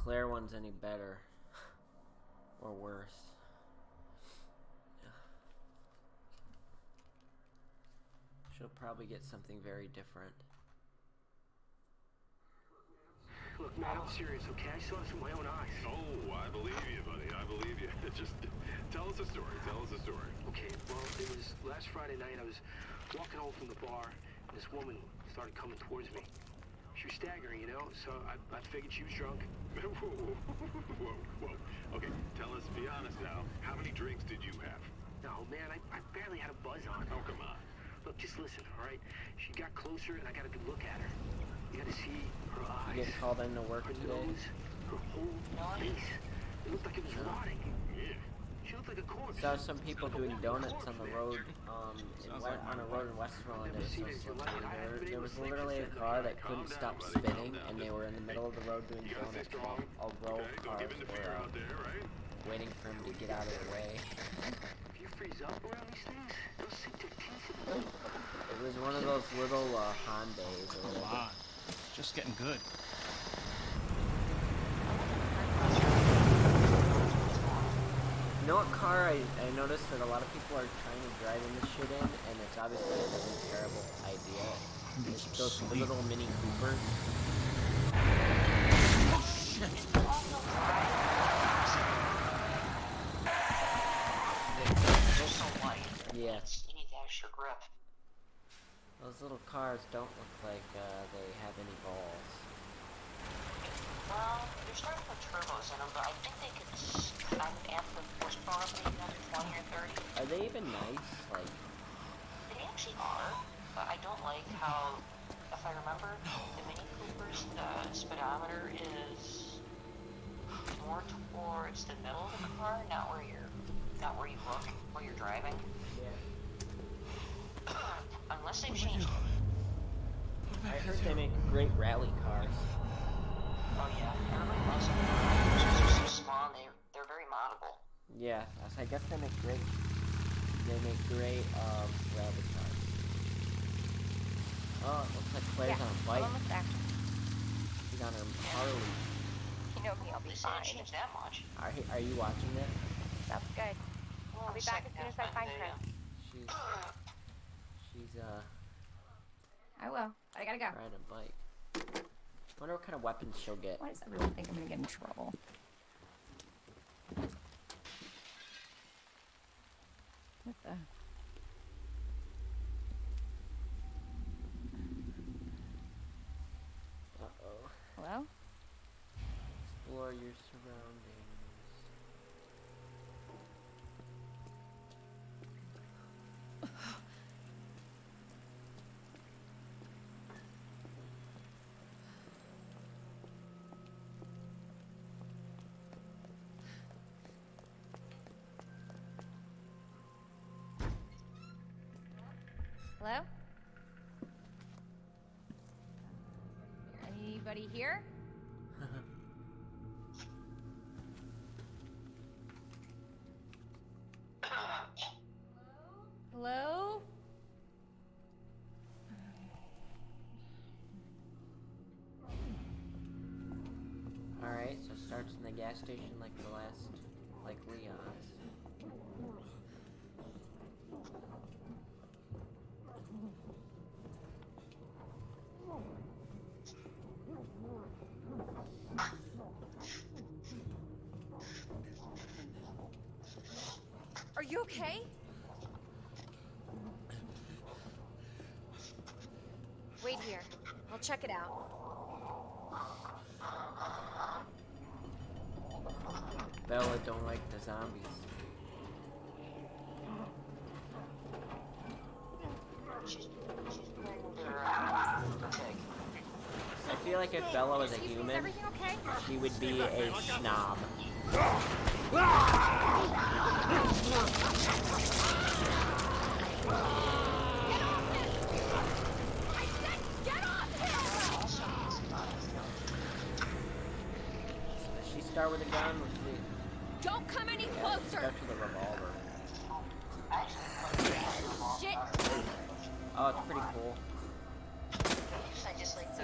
Claire one's any better or worse. She'll probably get something very different. Look, man, I'm serious, okay? I saw this with my own eyes. Oh, I believe you, buddy. I believe you. Just tell us a story. Tell us a story. Okay, well, it was last Friday night. I was walking home from the bar, and this woman started coming towards me. She was staggering, you know, so I figured she was drunk. Whoa. Okay, tell us, be honest now. How many drinks did you have? No, man, I barely had a buzz on. Oh, come on. Look, just listen, all right? She got closer, and I got a good look at her. You gotta see her eyes. You get called in to work her today? nose, her whole face. It looked like it was rotting. Yeah. She looked like a corpse. Saw some people doing donuts on the road, on a road in Westmoreland. It was so slippery. There was literally a car that couldn't stop spinning, and they were in the middle of the road doing donuts while a row of cars were waiting for him to get out of the way. If you freeze up around these things, they'll sink their teeth in you. It was one of those little Hondas or whatever. Come on. It's just getting good. You know what car I noticed that a lot of people are trying to drive in this shit in, and it's obviously a really terrible idea. It's those little Mini Coopers. Oh, shit. They're so light. Yeah. You need to extra grip. Those little cars don't look like they have any balls. Well, they're starting to put turbos in them, but I think they could amp the horsepower up maybe another 20 or 30. Are they even nice? Like, They actually are, but I don't like how, if I remember, the Mini Coopers, the speedometer is more towards the middle of the car, not where you look, where you're driving. yeah. Unless they've changed it. I heard they make great rally cars. Oh yeah, everybody loves them. They're so small and they're very moddable. Yeah, I guess they make great rally cars. Oh, it looks like Claire's on a bike. Almost there. She's on her Harley. You know me, I'll be They fine. didn't change that much. Are you watching it? That's good. I'll be back as soon as I find her. She's I will, but I gotta go. riding a bike. Wonder what kind of weapons she'll get. Why does everyone think I'm gonna get in trouble? What the? Uh-oh. Hello? Explore your surroundings. Hello? Anybody here? Hello? Alright, so starts in the gas station like Leon's. Are you okay? Wait here. I'll check it out. Bella don't like the zombies. I feel like if Bella was a human, Everything okay? she would be a snob. Does she start with a gun? Let's see. Don't come any Yeah, closer! starts with a revolver. Shit! Oh, it's pretty cool. I just like the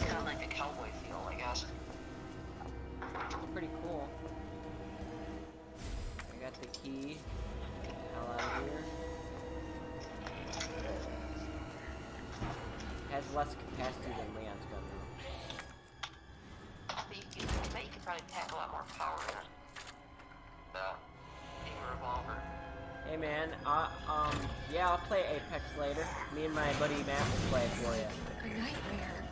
kind of like the cowboy feel, I guess. It's pretty cool. I got the key. Get the hell out of here. Has less capacity than Leon's gun though. But you could probably pack a lot more power in it. Being a revolver. Hey man, yeah, I'll play Apex later. Me and my buddy Matt will play it for you. A nightmare.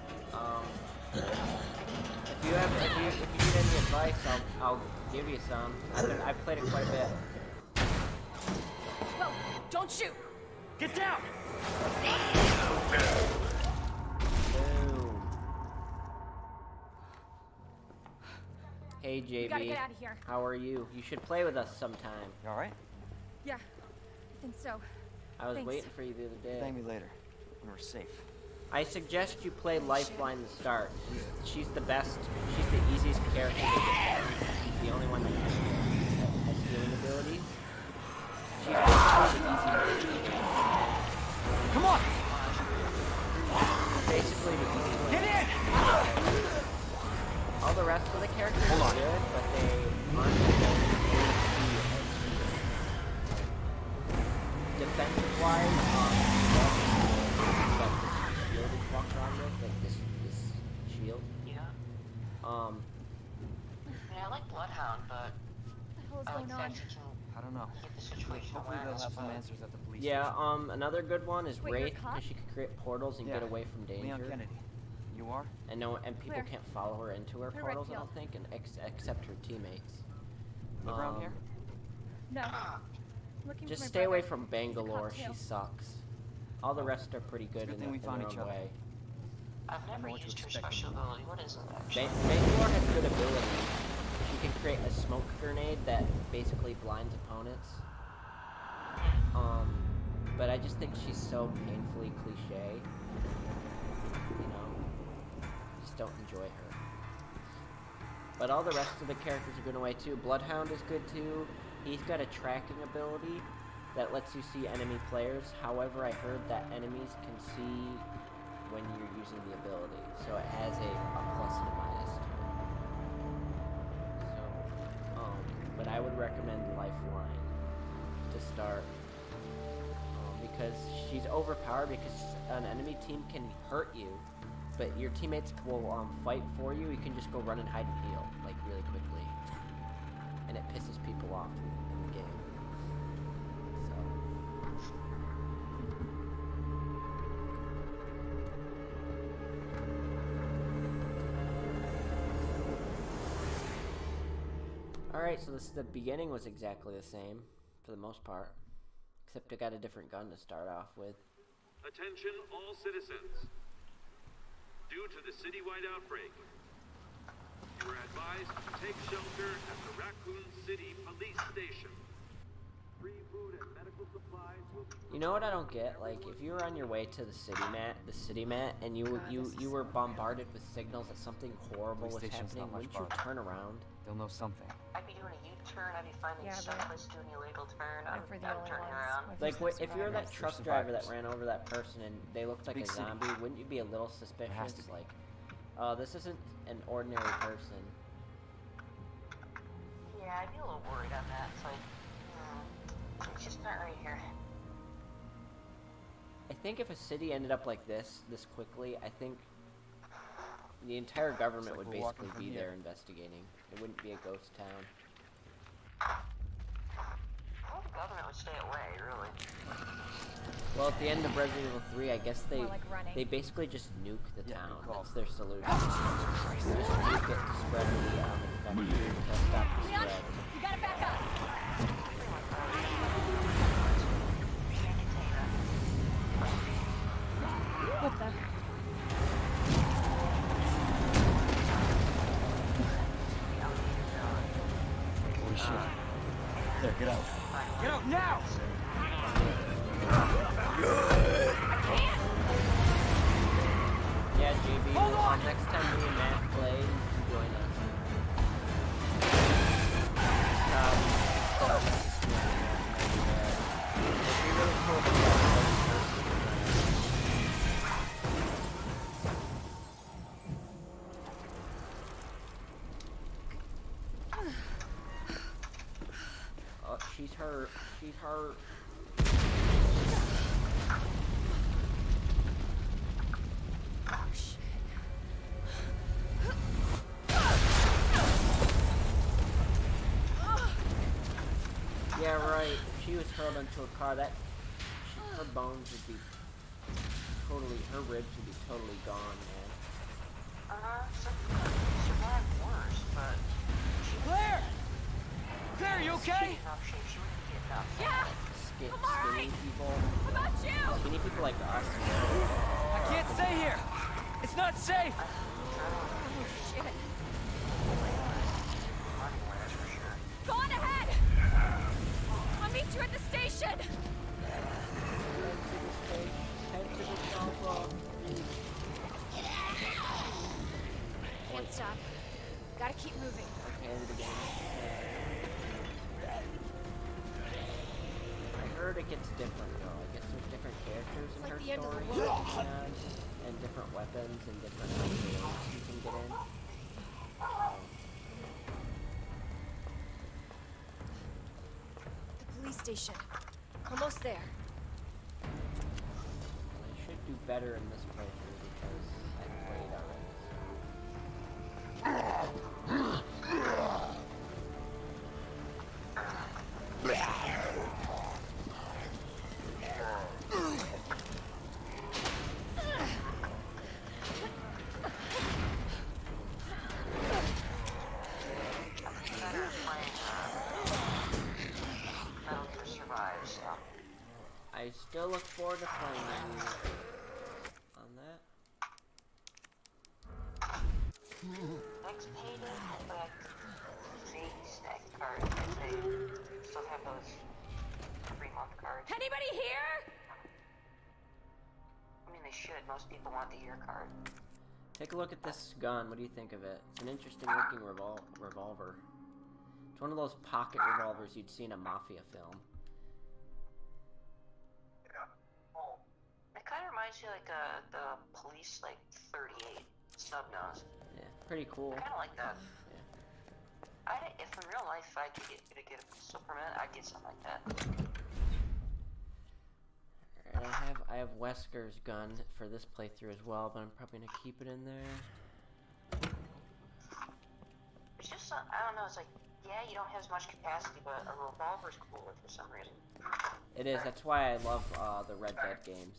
If you need any advice, I'll give you some. I've played it quite a bit. Whoa! Don't shoot! Get down! Boom. Hey We gotta JB, get out of here. how are you? You should play with us sometime. You alright? Yeah, I think so. I was Thanks. waiting for you the other day. Thank me later, when we're safe. I suggest you play Lifeline to start. She's the best. She's the easiest character to get better. She's the only one that has healing abilities. She's basically the easy one. Come on! Basically the easy one. Get in! All the rest of the characters Hold are on. good, but they aren't defensive-wise. Shield is walked around with, like this shield. Yeah. I mean, I like Bloodhound, but What the hell I is like going the on? fact you can I don't know. get the situation Hopefully they'll awareness, have some but answers at the police Yeah, station. another good one is Wait, you're a Wraith, cop? because she can create portals and Yeah. get away from danger. Leon Kennedy. You are? And people Where? can't follow her into her Where, portals, I Redfield? don't think, and except her teammates. Live around here? No. Looking Just for my stay away brother. from Bangalore, He's a she cop, too. sucks. All the rest are pretty good, Good in, thing we in found their each own other. way. I've never know what to used her expect of special me. ability. What is it actually? Bangalore has good abilities. She can create a smoke grenade that basically blinds opponents. But I just think she's so painfully cliche. You know, just don't enjoy her. But all the rest of the characters are good away too. Bloodhound is good too. He's got a tracking ability that lets you see enemy players. However, I heard that enemies can see when you're using the ability, so it has a plus and a minus to it. So, but I would recommend Lifeline to start, because she's overpowered because an enemy team can hurt you, but your teammates will fight for you. You can just go run and hide and heal, like, really quickly. And it pisses people off in the game. So. Alright, so the beginning was exactly the same, for the most part. Except I got a different gun to start off with. Attention all citizens. Due to the citywide outbreak, you are advised to take shelter at the Raccoon City Police Station. Free food and medical supplies will be... You know what I don't get? Like, if you were on your way to the city mat, and you were bombarded with signals that something horrible was Police station's happening, not much wouldn't you farther. turn around? They'll know something. I'd be doing a U-turn. I'd be finding Yeah, some but place doing a illegal turn. If I'm we're the only turning ones around. with Like, first if you were that responders. truck driver that ran over that person and they looked like a Big city. zombie, wouldn't you be a little has suspicious? to be. Like, this isn't an ordinary person. Yeah, I'd be a little worried on that. It's like, it's just not right here. I think if a city ended up like this quickly, I think the entire government like would we're walking basically from be here. there investigating. It wouldn't be a ghost town. Well, the government would stay away, really. Well, at the end of Resident Evil 3, I guess they More like running. they basically just nuke the Yeah, town. good call. That's their solution. Just nuke it to spread the infection, to stop the Leon, spread. you gotta back up. What the? Holy shit. There, get out. Get out now! Yeah, JB, next time me and Matt play, you can join us. It'd be really cool if we got another person. She's hurt. She's hurt. Oh, shit. Yeah, right. She was hurled into a car. Her bones would be totally, her ribs would be totally gone, man. Some people survived worse, but Claire! Claire, you okay? she's in rough shape. She wouldn't get enough. Yeah! Skinny people. How about you? Skinny people like us. I can't stay here. It's not safe. Oh, shit. That's for sure. Go on ahead! I'll meet you at the station! Head to the chopper. Can't stop. Gotta keep moving. Okay, end of the game. I heard it gets different though. I guess there's different characters in It's like her the end of the story. world. And different weapons and different outfits you can get in. The police station. Almost there. I should do better in this playthrough because I played already. I still look forward to playing with you on that. Next payday, but fake snack cards. They still have those 3-month cards. Anybody here? I mean, they should. Most people want the year card. Take a look at this gun. What do you think of it? It's an interesting looking revolver. It's one of those pocket revolvers you'd see in a mafia film. It kind of reminds you like the police like 38 snub nose. Yeah, pretty cool. I kind of like that. Yeah. If in real life I could get a Superman, I'd get something like that. Alright, I have Wesker's gun for this playthrough as well, but I'm probably gonna keep it in there. It's just I don't know. It's like yeah, you don't have as much capacity, but a revolver's cooler for some reason. It is. That's why I love the Red Dead games.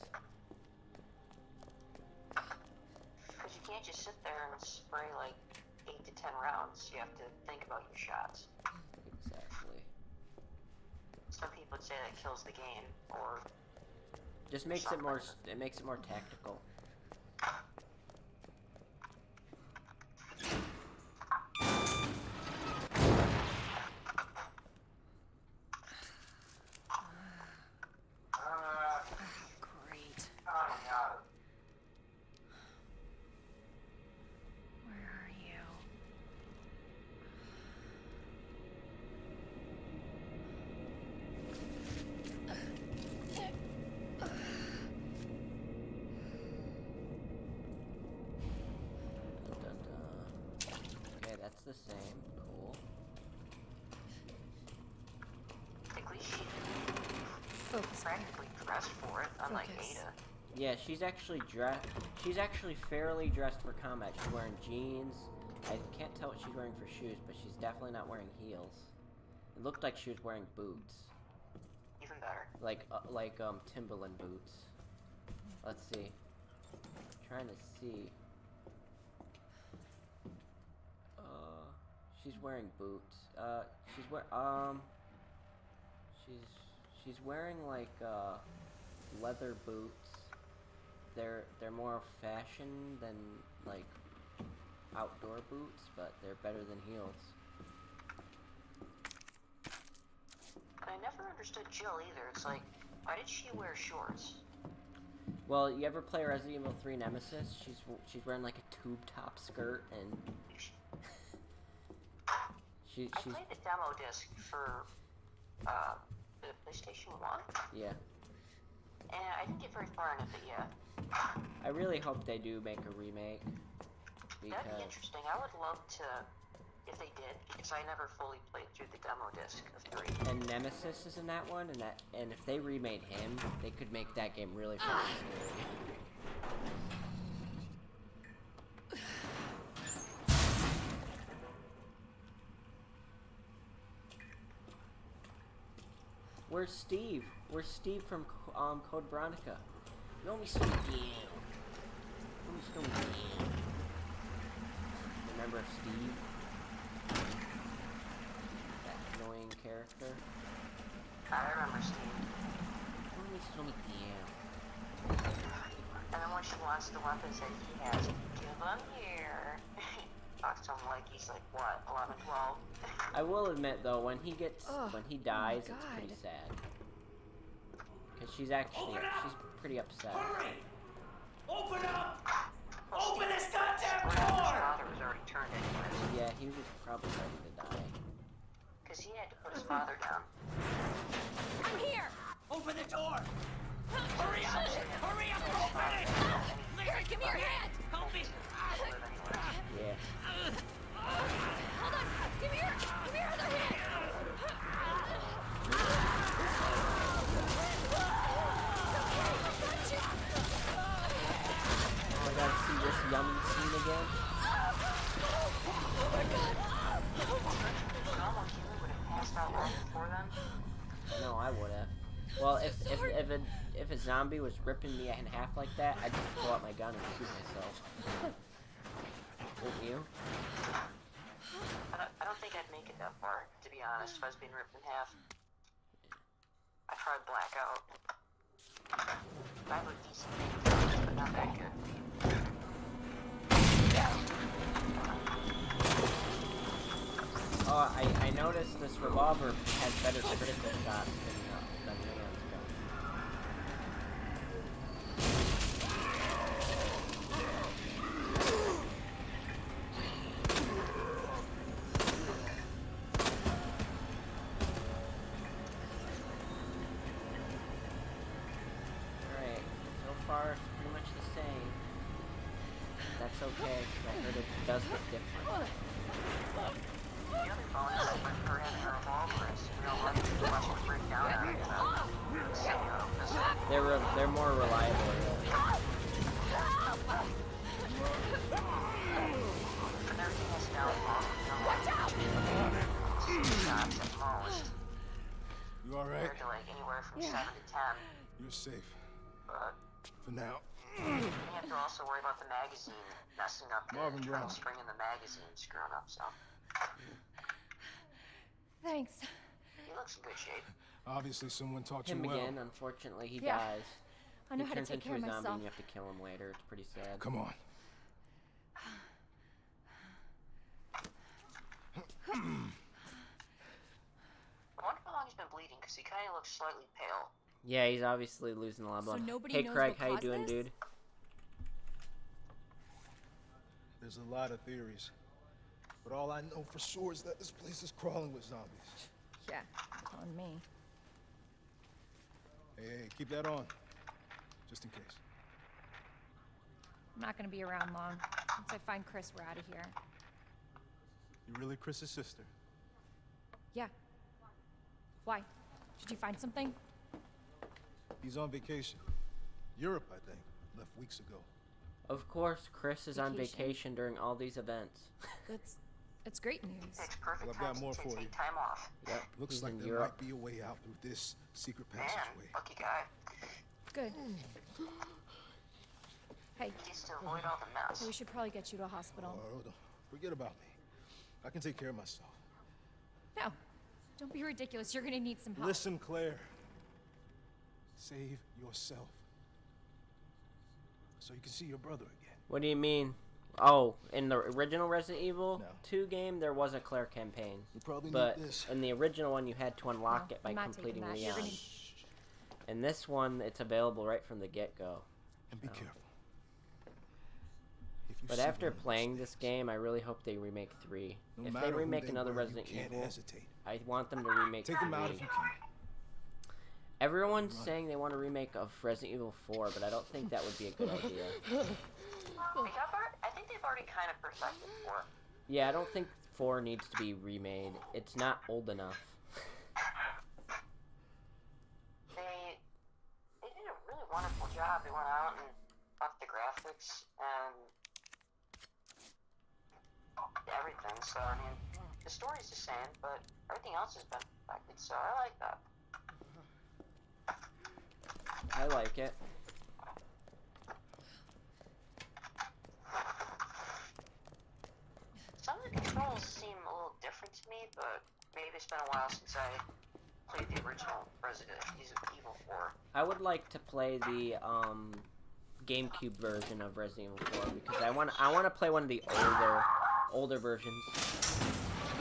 Because you can't just sit there and spray like 8 to 10 rounds. You have to think about your shots. Exactly. Some people would say that kills the game, or Just makes it more. It makes it more tactical. Great. Where are you? Dun, dun, dun. Okay, that's the same. Cool. at least she Focus. practically dressed for it, unlike Focus. Ada. Yeah, she's actually dressed. She's actually fairly dressed for combat. She's wearing jeans. I can't tell what she's wearing for shoes, but she's definitely not wearing heels. It looked like she was wearing boots, Even better. like Timberland boots. Let's see. Trying to see. She's wearing boots. She's wearing like leather boots. They're more fashion than like outdoor boots, but they're better than heels. I never understood Jill either. It's like, why did she wear shorts? Well, you ever play Resident Evil 3 Nemesis? She's wearing like a tube top skirt and I played the demo disc for the PlayStation 1. Yeah. And I didn't get very far in it, but yeah. I really hope they do make a remake. That'd be interesting. I would love to, if they did, because I never fully played through the demo disc of 3. And Nemesis is in that one, and if they remade him, they could make that game really fucking scary. Where's Steve? Where's Steve from Code Veronica? You owe me some damn. You owe me some damn. Remember Steve? That annoying character? I remember Steve. You owe me some damn. And then when she wants the weapons that he has, give them here. Talks to him like he's like, what, 11, 12? I will admit though, when he dies, it's God. pretty sad. Because she's pretty upset. Hurry! Open up! Well, Open Steve- this goddamn His door! father was already turned anyways. Yeah, he was probably ready to die. Because he had to put his father down. I'm here! Open the door! Hurry up! Hurry up! Open it! Erik, give me your hand! Help me! Yeah. Hold on! Give me your other hand! Oh, I gotta see this yummy scene again. Oh my god! Almost you would have passed out long before then. No, I would have. Well, if a zombie was ripping me in half like that, I'd just pull out my gun and shoot myself. Wouldn't you? I don't think I'd make it that far, to be honest, if I was being ripped in half. I tried blackout. I have a decent thing, but not that good. Oh, I noticed this revolver has better critical shots than Leon's gun. Alright, so far it's pretty much the same. That's okay, 'cause I heard it does look different. The other bonus for having a revolver is, you know, letting the weapons break down after that. Semi-auto They're more reliable. And everything has downfall. Watch out! Shots at most. You alright? Compared to like anywhere from 7 to 10. You're safe. But For now. you have to also worry about the magazine messing up the Marvin internal Brown. spring in the magazine screwing up, so. Thanks. He looks in good shape. Obviously someone taught you Him well. again, unfortunately, he Yeah. dies. I know He how to turns take into care a of zombie myself. and you have to kill him later. It's pretty sad. Come on. I wonder how long he's been bleeding, because he kind of looks slightly pale. Yeah, he's obviously losing a lot of So blood. nobody Hey knows Craig, what how you caused doing, this? dude? There's a lot of theories. But all I know for sure is that this place is crawling with zombies. Yeah, on me. Hey, keep that on. Just in case. I'm not gonna be around long. Once I find Chris, we're out of here. You really Chris's sister? Yeah. Why? Did you find something? He's on vacation. Europe, I think. Left weeks ago. Of course, Chris is on Vacation. vacation during all these events. That's great news. It's perfect Well, I've time got more to for take you. time off. Yep, Looks he's like in there Europe. might be a way out through this secret Man, passageway. lucky guy. Good. Hey, Just to avoid all the mess. we should probably get you to a hospital. Oh, don't forget about me. I can take care of myself. No, don't be ridiculous. You're gonna need some help. Listen, Claire. Save yourself. So you can see your brother again. What do you mean? Oh, in the original Resident Evil No. 2 game, there was a Claire campaign. You probably But need this. in the original one, you had to unlock No, it by I'm not taking completing that. You're Leon. gonna- In this one, it's available right from the get-go. And be Oh. careful. If you But see after one of those playing this things, game, I really hope they remake 3. no If matter they who remake they another were, you Resident can't Evil, hesitate. I want them to remake Take them out 3. if you can. Everyone's saying they want a remake of Resident Evil 4, but I don't think that would be a good idea. I think they've already kind of perfected 4. Yeah, I don't think PS4 needs to be remade. It's not old enough. They did a really wonderful job. They went out and upped the graphics and everything. So I mean, the story's the same, but everything else has been perfected. So I like that. I like it. Some of the controls seem a little different to me, but maybe it's been a while since I played the original Resident Evil 4. I would like to play the GameCube version of Resident Evil 4 because I want to play one of the older versions.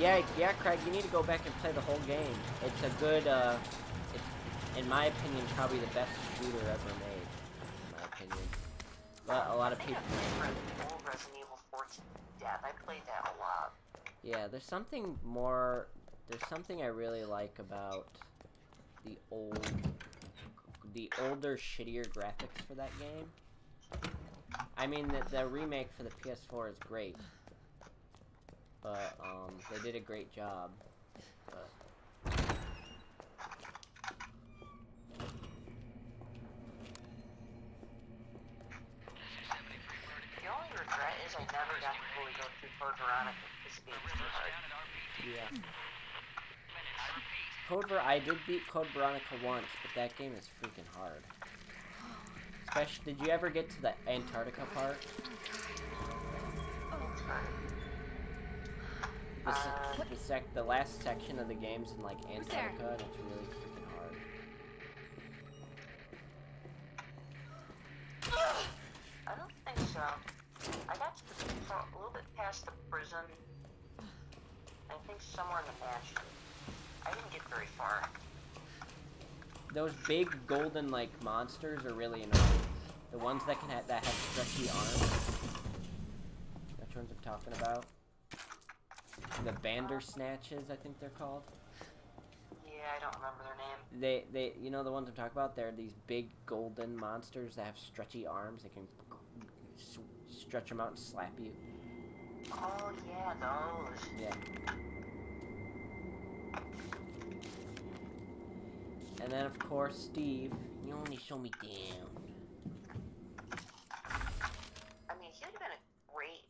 Yeah, Craig, you need to go back and play the whole game. It's a good, it's, in my opinion, probably the best shooter ever made. In my opinion, but a lot of people. Old Resident Evil 4 to death. I played that a lot. Yeah, there's something more. There's something I really like about the older, shittier graphics for that game. I mean, the remake for the PS4 is great, but they did a great job. But The only regret is I never got to fully go through Code Veronica. This game was too hard. yeah. I did beat Code Veronica once, but that game is freaking hard. Especially, did you ever get to the Antarctica part? The last section of the game's in like Antarctica, and it's really freaking hard. I don't think so. I got to a little bit past the prison. I think somewhere in the mansion. I didn't get very far. Those big golden like monsters are really annoying. The ones that have stretchy arms. Which ones I'm talking about? The Bandersnatches, I think they're called. Yeah, I don't remember their name. You know the ones I'm talking about? They're these big golden monsters that have stretchy arms. They can stretch them out and slap you. Oh yeah, those. Yeah. And then of course Steve, you only show me down. I mean, he would have been a great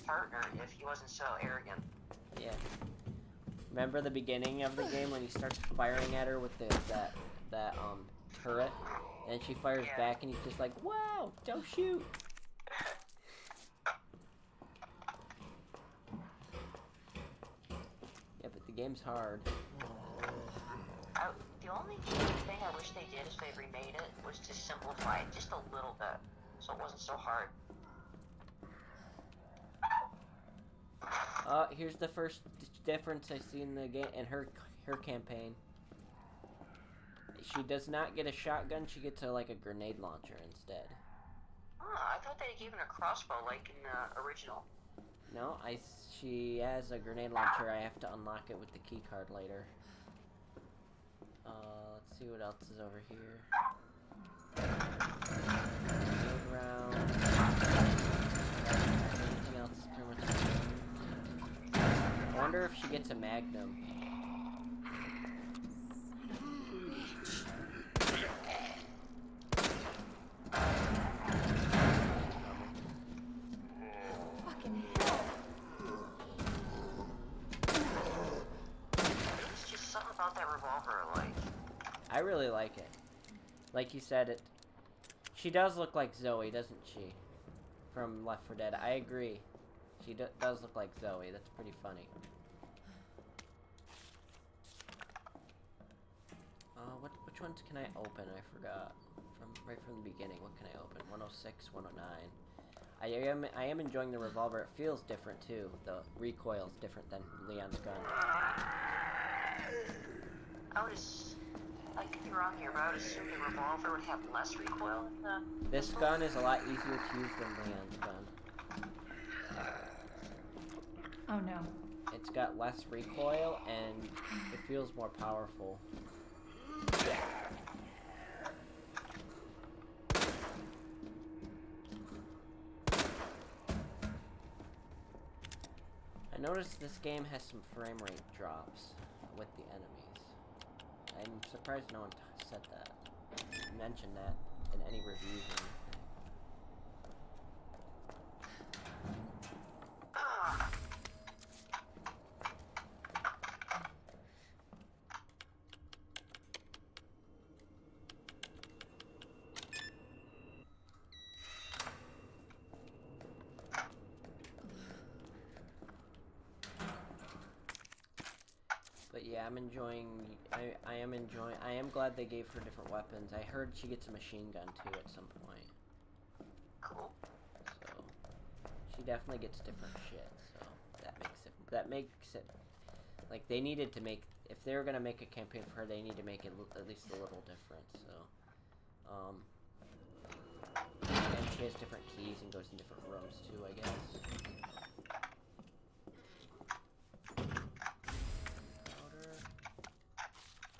partner if he wasn't so arrogant. Yeah. Remember the beginning of the game when he starts firing at her with that turret, and she fires back, and he's just like, "Wow, don't shoot." Yeah, but the game's hard. The only thing I wish they did if they remade it was to simplify it just a little bit, so it wasn't so hard. Here's the first difference I see in the game in her campaign. She does not get a shotgun; she gets like a grenade launcher instead. I thought they had given her a crossbow like in the original. No, she has a grenade launcher. I have to unlock it with the key card later. Let's see what else is over here. Grenade round. Anything else is pretty much the same. I wonder if she gets a magnum. Fucking hell. It's just something about that revolver, like. I really like it. Like you said, she does look like Zoe, doesn't she? From Left 4 Dead. I agree. She does look like Zoe. That's pretty funny. Which ones can I open? I forgot. Right from the beginning. What can I open? 106, 109. I am enjoying the revolver. It feels different too. The recoil's different than Leon's gun. I could be wrong here, but I would assume the revolver would have less recoil in the... This gun is a lot easier to use than Leon's gun. Oh no. It's got less recoil and it feels more powerful. I I noticed this game has some frame rate drops with the enemies. I'm surprised no one said that, mentioned that in any reviews or anything. But yeah, I'm enjoying. I am glad they gave her different weapons. I heard she gets a machine gun too at some point. Cool. So she definitely gets different shit. So that makes it like they needed to make. If they were gonna make a campaign for her, they need to make it at least a little different. So, and she has different keys and goes in different rooms too, I guess.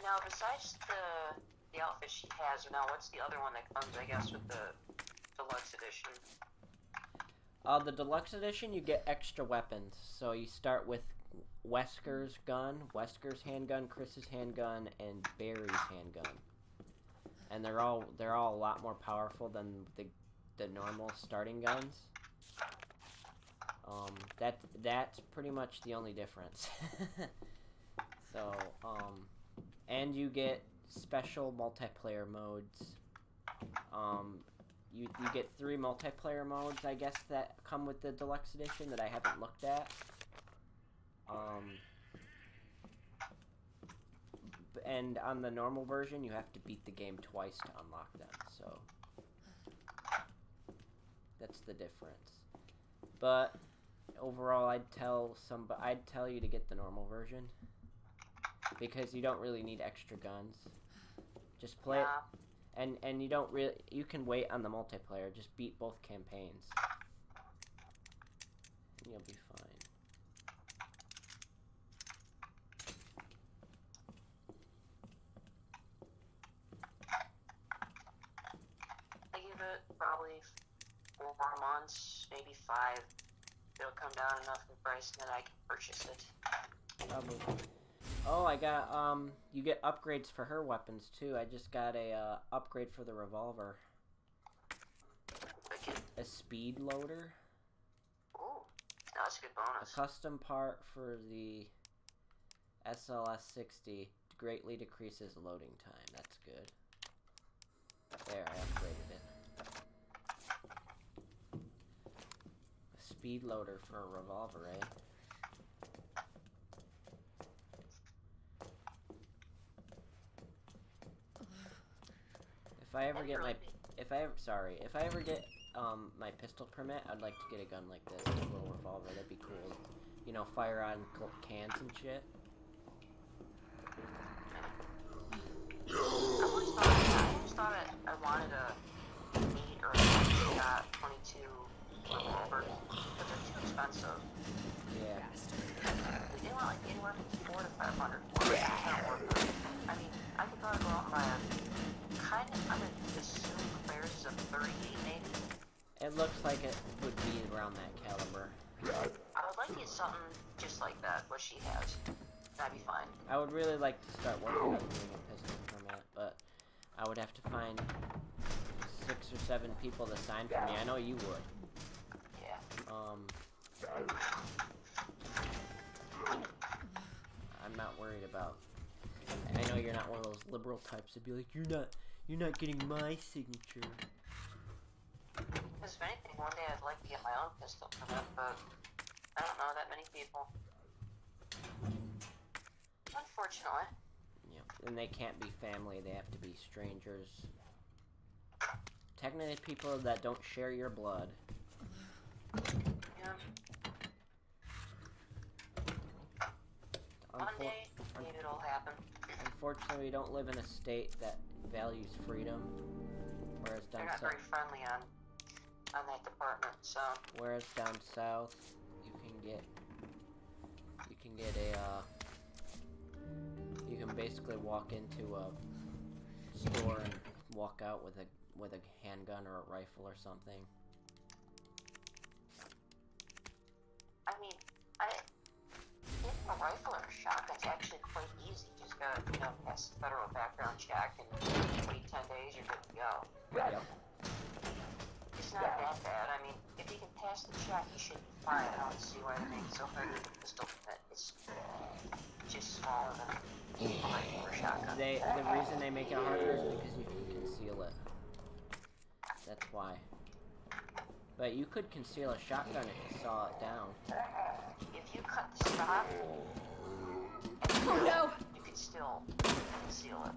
Now, besides the outfit she has now, what's the other one that comes, I guess, with the deluxe edition? The deluxe edition, you get extra weapons. So you start with Wesker's gun, Wesker's handgun, Chris's handgun, and Barry's handgun. And they're all a lot more powerful than the normal starting guns. That's pretty much the only difference. So, and you get special multiplayer modes. You get 3 multiplayer modes, I guess, that come with the deluxe edition that I haven't looked at. And on the normal version, you have to beat the game twice to unlock them. So that's the difference. But overall, I'd tell you to get the normal version because you don't really need extra guns. Just play it, and you don't really. You can wait on the multiplayer. Just beat both campaigns, and you'll be fine. I give it probably 4 months, maybe 5. It'll come down enough in price that I can purchase it. Probably. Oh, I got, you get upgrades for her weapons, too. I just got a, upgrade for the revolver. A speed loader. Ooh, that's a good bonus. A custom part for the SLS-60 greatly decreases loading time. That's good. There, I upgraded it. A speed loader for a revolver, eh? If I ever get my pistol permit, I'd like to get a gun like this, a little revolver. That'd be cool. You know, fire on cans and shit. I always thought I wanted a 8 or a 22 revolver, but they're too expensive. Yeah. They want like anywhere from 400 to 500 for it. It's not worth it. I mean, I could probably go out and buy a kind of, I'm gonna assume theirs is a 38 maybe. It looks like it would be around that caliber. I would like to get something just like that, what she has. That'd be fine. I would really like to start working on doing a pistol permit, but I would have to find 6 or 7 people to sign for me. I know you would. Yeah. I'm not worried about. I know you're not one of those liberal types to be like, you're not getting my signature. Because if anything, one day I'd like to get my own pistol permit, but I don't know that many people. Unfortunately. Yeah, and they can't be family, they have to be strangers. Technically people that don't share your blood. Yeah. One day, maybe it'll happen. Unfortunately, we don't live in a state that values freedom. Whereas down They're not very friendly on that department, so. Whereas down south, you can basically walk into a store and walk out with a handgun or a rifle or something. I mean, pass the federal background check, and wait 10 days, you're good to go. Yep. It's not that bad. I mean, if he can pass the check, he should be fine. I don't see why they make it so hard with the pistol. It's just smaller than a regular shotgun. The reason they make it harder is because you can conceal it. That's why. But you could conceal a shotgun if you saw it down. If you cut the stock, Oh no! you can still conceal it.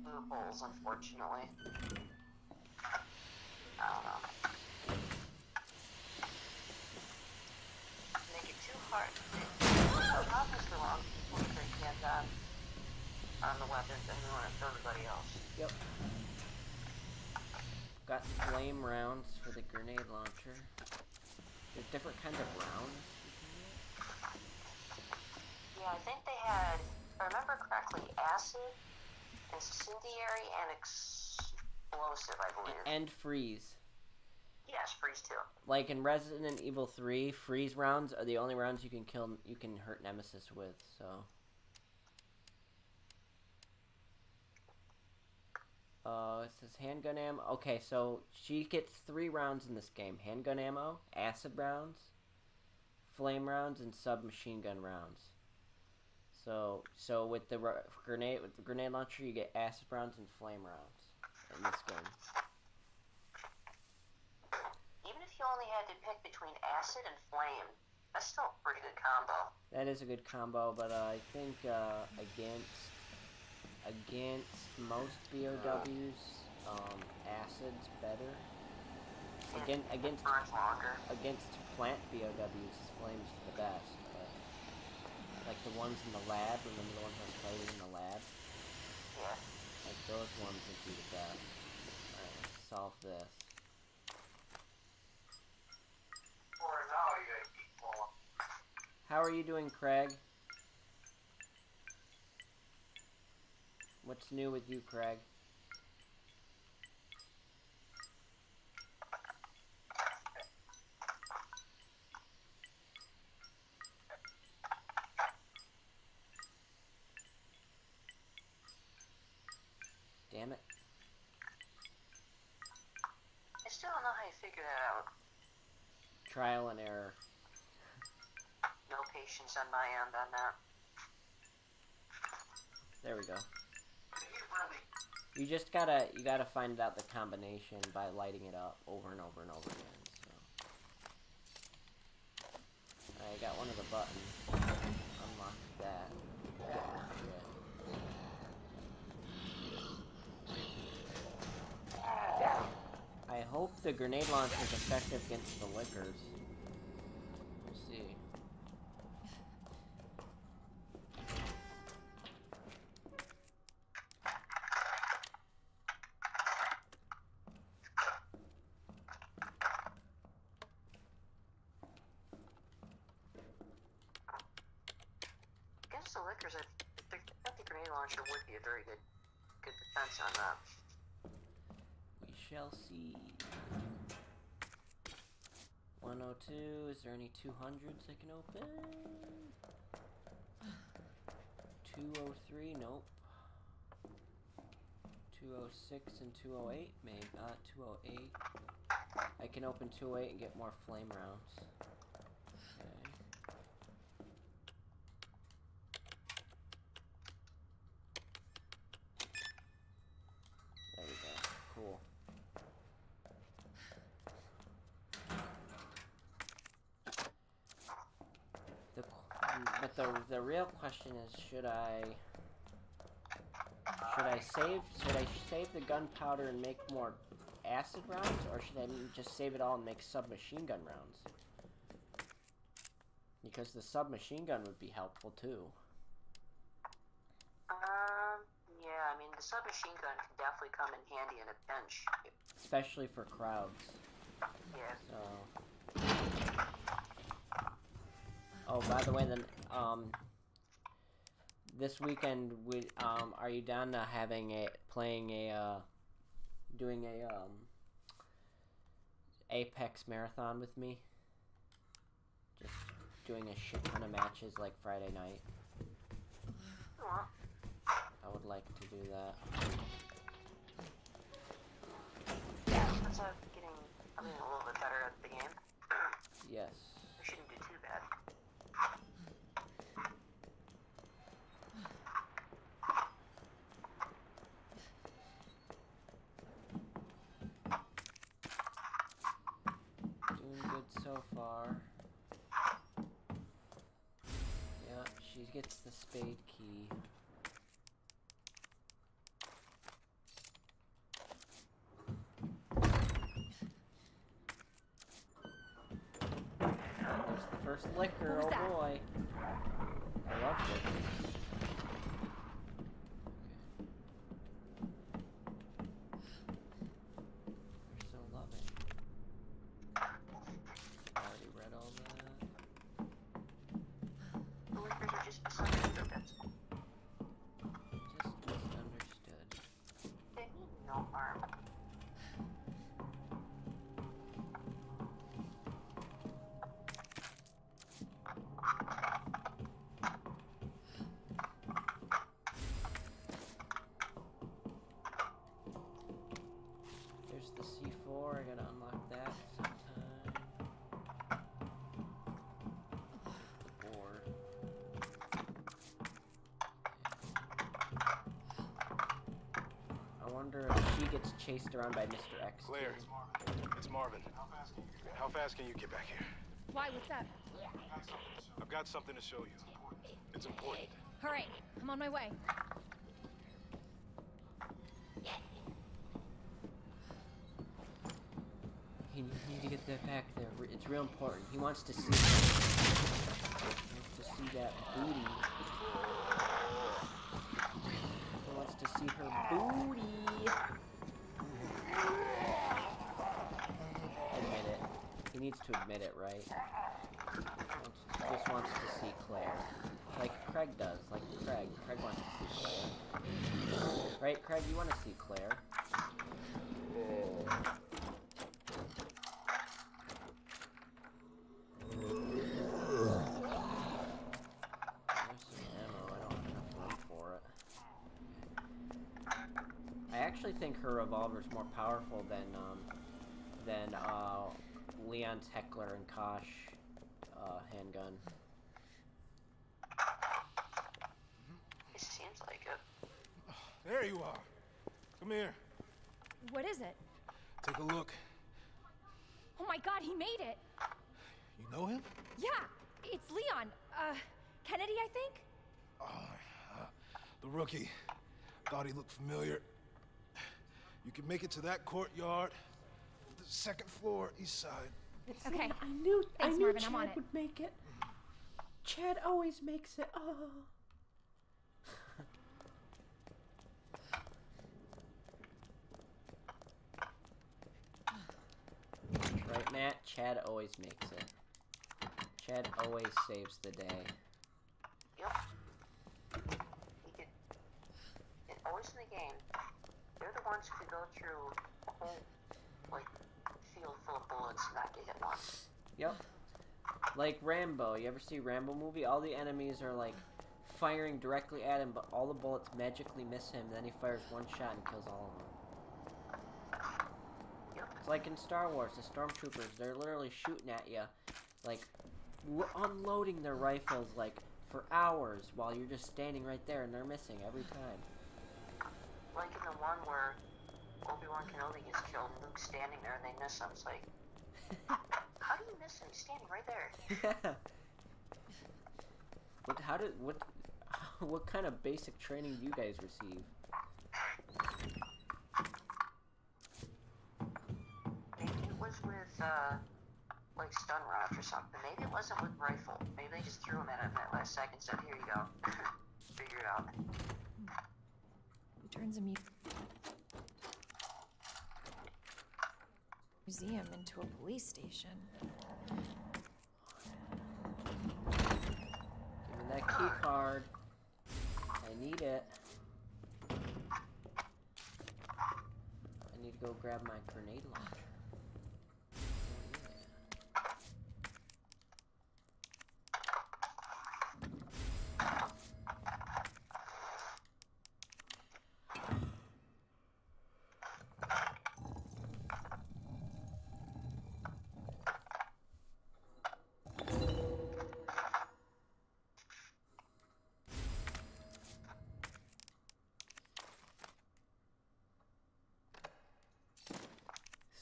Loopholes, unfortunately. I don't know. Make it too hard. Top is the wrong people to get on the weapons and ruin it for everybody else. Yep. Got flame rounds for the grenade launcher. There's different kinds of rounds you can get. Yeah, I think they had, if I remember correctly, acid, incendiary, and explosive, I believe. And freeze. Yes, freeze too. Like in Resident Evil 3, freeze rounds are the only rounds you can hurt Nemesis with, so. It says handgun ammo. Okay, so she gets 3 rounds in this game. Handgun ammo, acid rounds, flame rounds, and submachine gun rounds. So with the grenade launcher, you get acid rounds and flame rounds in this game. Even if you only had to pick between acid and flame, that's still a pretty good combo. That is a good combo, but I think against most BOWs, acid's better. Against plant BOWs, flame's the best. But like the ones in the lab, remember the ones I was fighting in the lab? Yeah. Like those ones would be the best. Alright, let's solve this. How are you doing, Craig? What's new with you, Craig? Damn it. I still don't know how you figure that out. Trial and error. No patience on my end on that. There we go. You just gotta find out the combination by lighting it up over and over and over again. So I got one of the buttons. Unlock that. Yeah. I hope the grenade launcher is effective against the lickers. We'll see. Against the lickers, I think the grenade launcher would be a very good defense on that. We shall see. 102, is there any 200s I can open? 203, nope. 206 and 208, maybe, 208. I can open 208 and get more flame rounds. Okay. There we go, cool. But the real question is, should I save the gunpowder and make more acid rounds, or should I just save it all and make submachine gun rounds? Because the submachine gun would be helpful too. Yeah, I mean, the submachine gun can definitely come in handy in a pinch. Especially for crowds. Yeah. So. Oh, by the way, then, this weekend, are you down to doing a, Apex marathon with me? doing a shit ton of matches like Friday night. I would like to do that. Since I'm getting, a little bit better at the game. Yes. I shouldn't do too bad. Doing good so far. Yeah, she gets the spade key. There's the first liquor, oh boy. I love liquors. They're so loving. Already read all that. The liquors are just misunderstood, that's all. Just misunderstood. They mean no harm. There's the C4, I gotta unlock that sometime. The board. I wonder if she gets chased around by Mr. X. Claire, it's Marvin. How fast can you get back here? Why? What's up? I've got something to show you. It's important. All right, I'm on my way. You need to get that back there. It's real important. He wants to see that. He wants to see that booty. He wants to see her booty. Admit it. He needs to admit it, right? He just wants to see Claire. Like Craig does. Like Craig. Craig wants to see Claire. Right, Craig? You want to see Claire. I actually think her revolver is more powerful than Leon's Heckler and Kosh handgun. It seems like it. There you are. Come here. What is it? Take a look. Oh my God, he made it! You know him? Yeah, it's Leon. Kennedy, I think? The rookie. Thought he looked familiar. You can make it to that courtyard. The second floor, east side. Okay. I knew Marvin, Chad I'm on it. would make it. Chad always makes it. Oh. Right, Matt? Chad always makes it. Chad always saves the day. Yep. He could. And always in the game, they're the ones who could go through a whole, field full of bullets and not get hit once. Yep. Like Rambo. You ever see Rambo movie? All the enemies are firing directly at him, but all the bullets magically miss him. Then he fires one shot and kills all of them. Yep. It's like in Star Wars, the stormtroopers. They're literally shooting at you, unloading their rifles for hours while you're just standing right there, and they're missing every time. Like in the one where Obi-Wan Kenobi gets killed and Luke's standing there and they miss him. It's like, how do you miss him? He's standing right there. Yeah. What kind of basic training do you guys receive? Maybe it was with, stun rods or something. Maybe it wasn't with rifle. Maybe they just threw him at him that last second and said, here you go. Figure it out. He turns a museum into a police station. Give me that key card. I need it. I need to go grab my grenade launcher.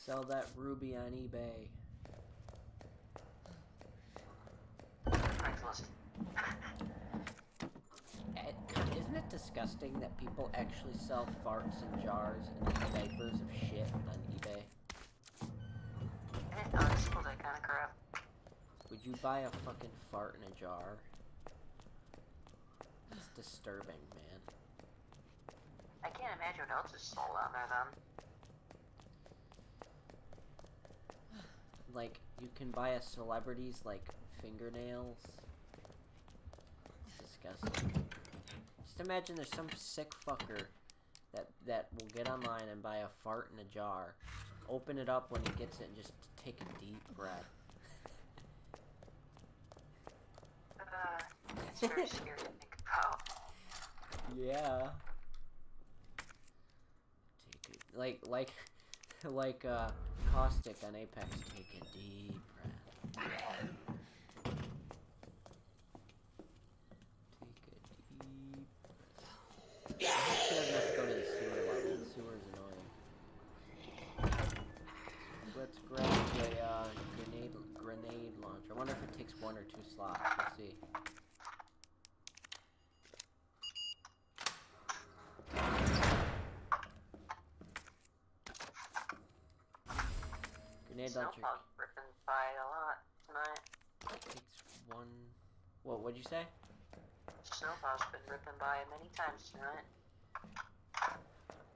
Sell that ruby on eBay. Craigslist. Isn't it disgusting that people actually sell farts in jars and diapers of shit on eBay? I didn't know they sold that kind of crap. Would you buy a fucking fart in a jar? It's disturbing, man. I can't imagine what else is sold on there then. Like, you can buy a celebrity's, like, fingernails. It's disgusting. Just imagine there's some sick fucker that will get online and buy a fart in a jar, open it up when he gets it, and just take a deep breath. It's very scary to think about. Yeah. Take it, like Caustic on Apex. Take a deep breath. I hope she doesn't have to go to the sewer level. The sewer is annoying. Let's grab a grenade launcher. I wonder if it takes 1 or 2 slots. Let's see. Grenade launcher. Snowpaw's ripping by a lot tonight. Takes 1. What'd you say? Snowpaw's been ripping by many times tonight.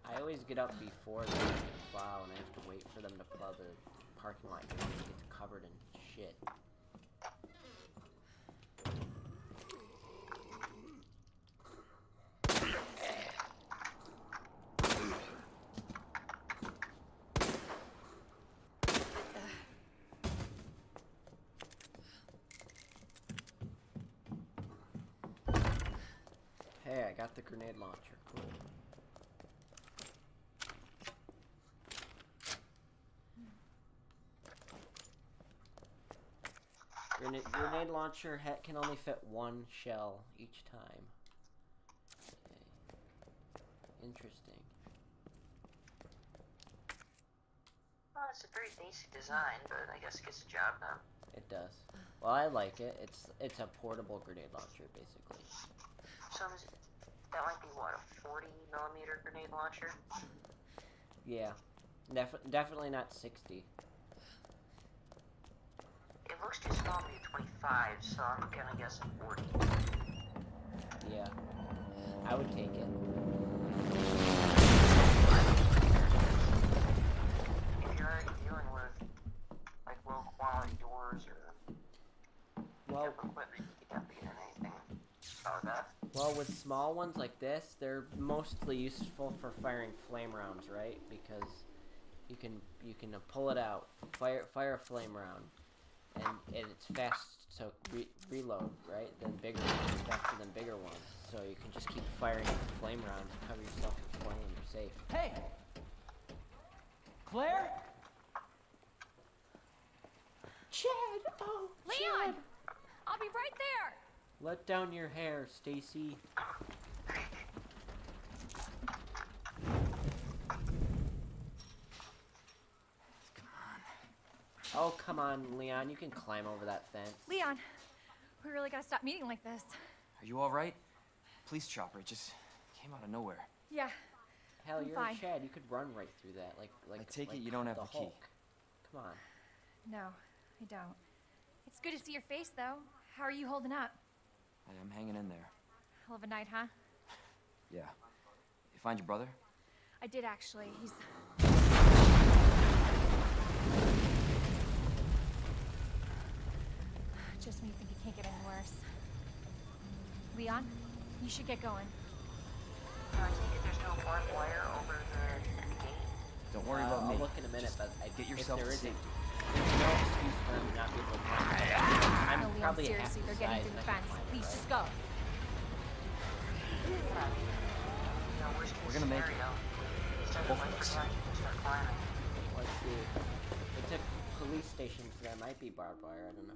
I always get up before they plow, and I have to wait for them to plow the parking lot because it gets covered in shit. Hey, I got the grenade launcher. Cool. Grenade launcher can only fit 1 shell each time. Okay. Interesting. Well, it's a very basic design, but I guess it gets the job done. It does. Well, I like it. It's a portable grenade launcher, basically. So that might be what, a 40mm grenade launcher? Yeah. Definitely not 60. It looks too small to be a 25, so I'm gonna guess a 40. Yeah. I would take it. If you're already dealing with, like, low quality doors or equipment, you could definitely get anything about that. Well, with small ones like this, they're mostly useful for firing flame rounds, right? Because you can pull it out, fire a flame round, and it's fast, so reload, right? Then bigger ones, faster than bigger ones. So you can just keep firing flame rounds, cover yourself with flame, and you're safe. Hey! Claire? Chad! Oh, Leon! Chad! I'll be right there! Let down your hair, Stacy. Oh, come on, Leon. You can climb over that fence. Leon, we really gotta stop meeting like this. Are you all right? Police chopper, it just came out of nowhere. Yeah. Hell, I'm you're fine. Chad. You could run right through that, like I take like it you don't have the key. Hulk. Come on. No, I don't. It's good to see your face, though. How are you holding up? I'm hanging in there. Hell of a night, huh? Yeah. You find your brother? I did, actually. He's... Just when you think it can't get any worse. Leon, you should get going. I take it there's no barbed wire over the gate? Don't worry about me. I'll look in a minute, but get yourself if there to isn't, safety. there's no excuse for him to not be able to climb. I'm No, Leon, probably seriously, they're getting through the fence. Please, just go. We're gonna make it. Both of us. Start climbing. Let's see. It's a police station, so there might be barbed wire. I don't know.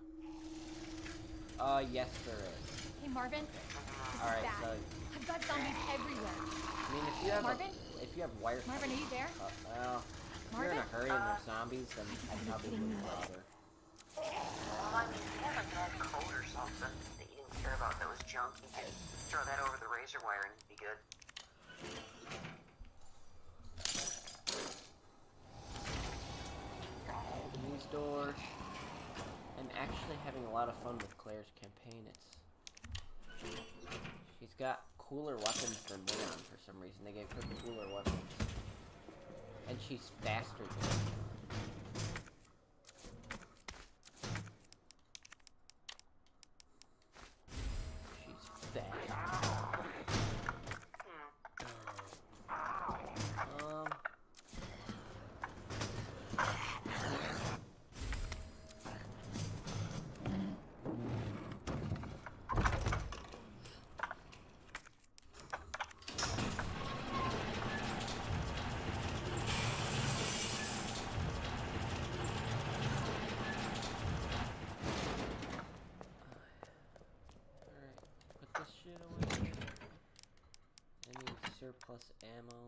Yes, there is. Hey, Marvin. This All right, is bad. so I've got zombies everywhere. I mean, if you have Marvin? if you have wire. Marvin, are you there? Well, If you're in a hurry and there's zombies, then I probably wouldn't bother. Well, I mean, if you have a bad code or something that you didn't care about that was junk, you could throw that over the razor wire and it'd be good. Open these doors. I'm actually having a lot of fun with Claire's campaign. She's got cooler weapons than Leon for some reason. They gave her cooler weapons. And she's faster than him. Surplus ammo.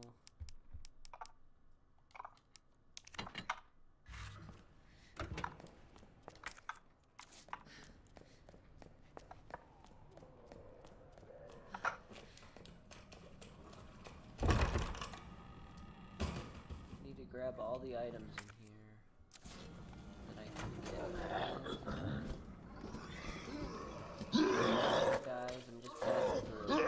Need to grab all the items in here that I can get. Guys, I'm just passing through.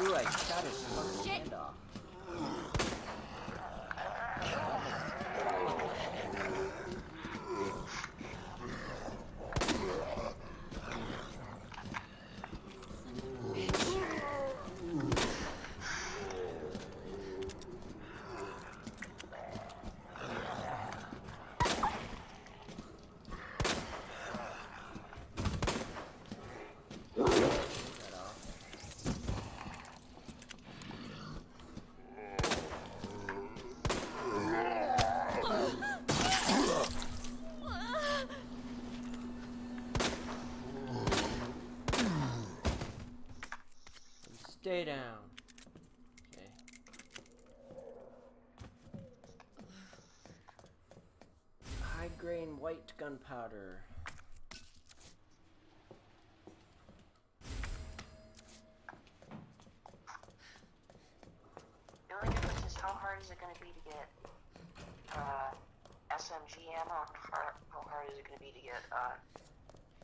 Ooh, I shot his fucking hand off. Stay down. Okay. High grain white gunpowder. The only difference is how hard is it going to be to get SMG ammo, and how hard is it going to be to get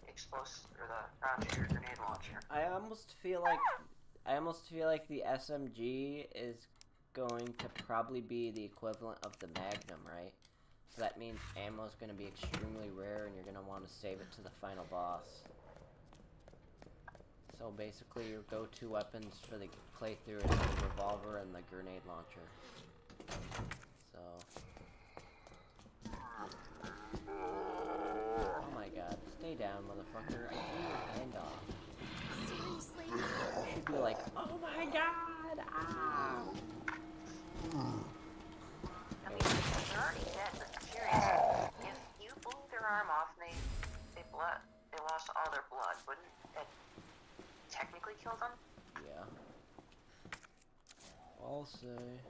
explosive or the round shooter grenade launcher? I almost feel like the SMG is going to probably be the equivalent of the Magnum, right? So that means ammo is going to be extremely rare and you're going to want to save it to the final boss. So basically your go-to weapons for the playthrough is the revolver and the grenade launcher. So... oh my god, stay down, motherfucker. I blew your hand off. Seriously? You should be like, oh my god! Ah! I mean, they're already dead, but seriously, if you blew their arm off and they lost all their blood, wouldn't that technically kill them? Yeah. I'll say.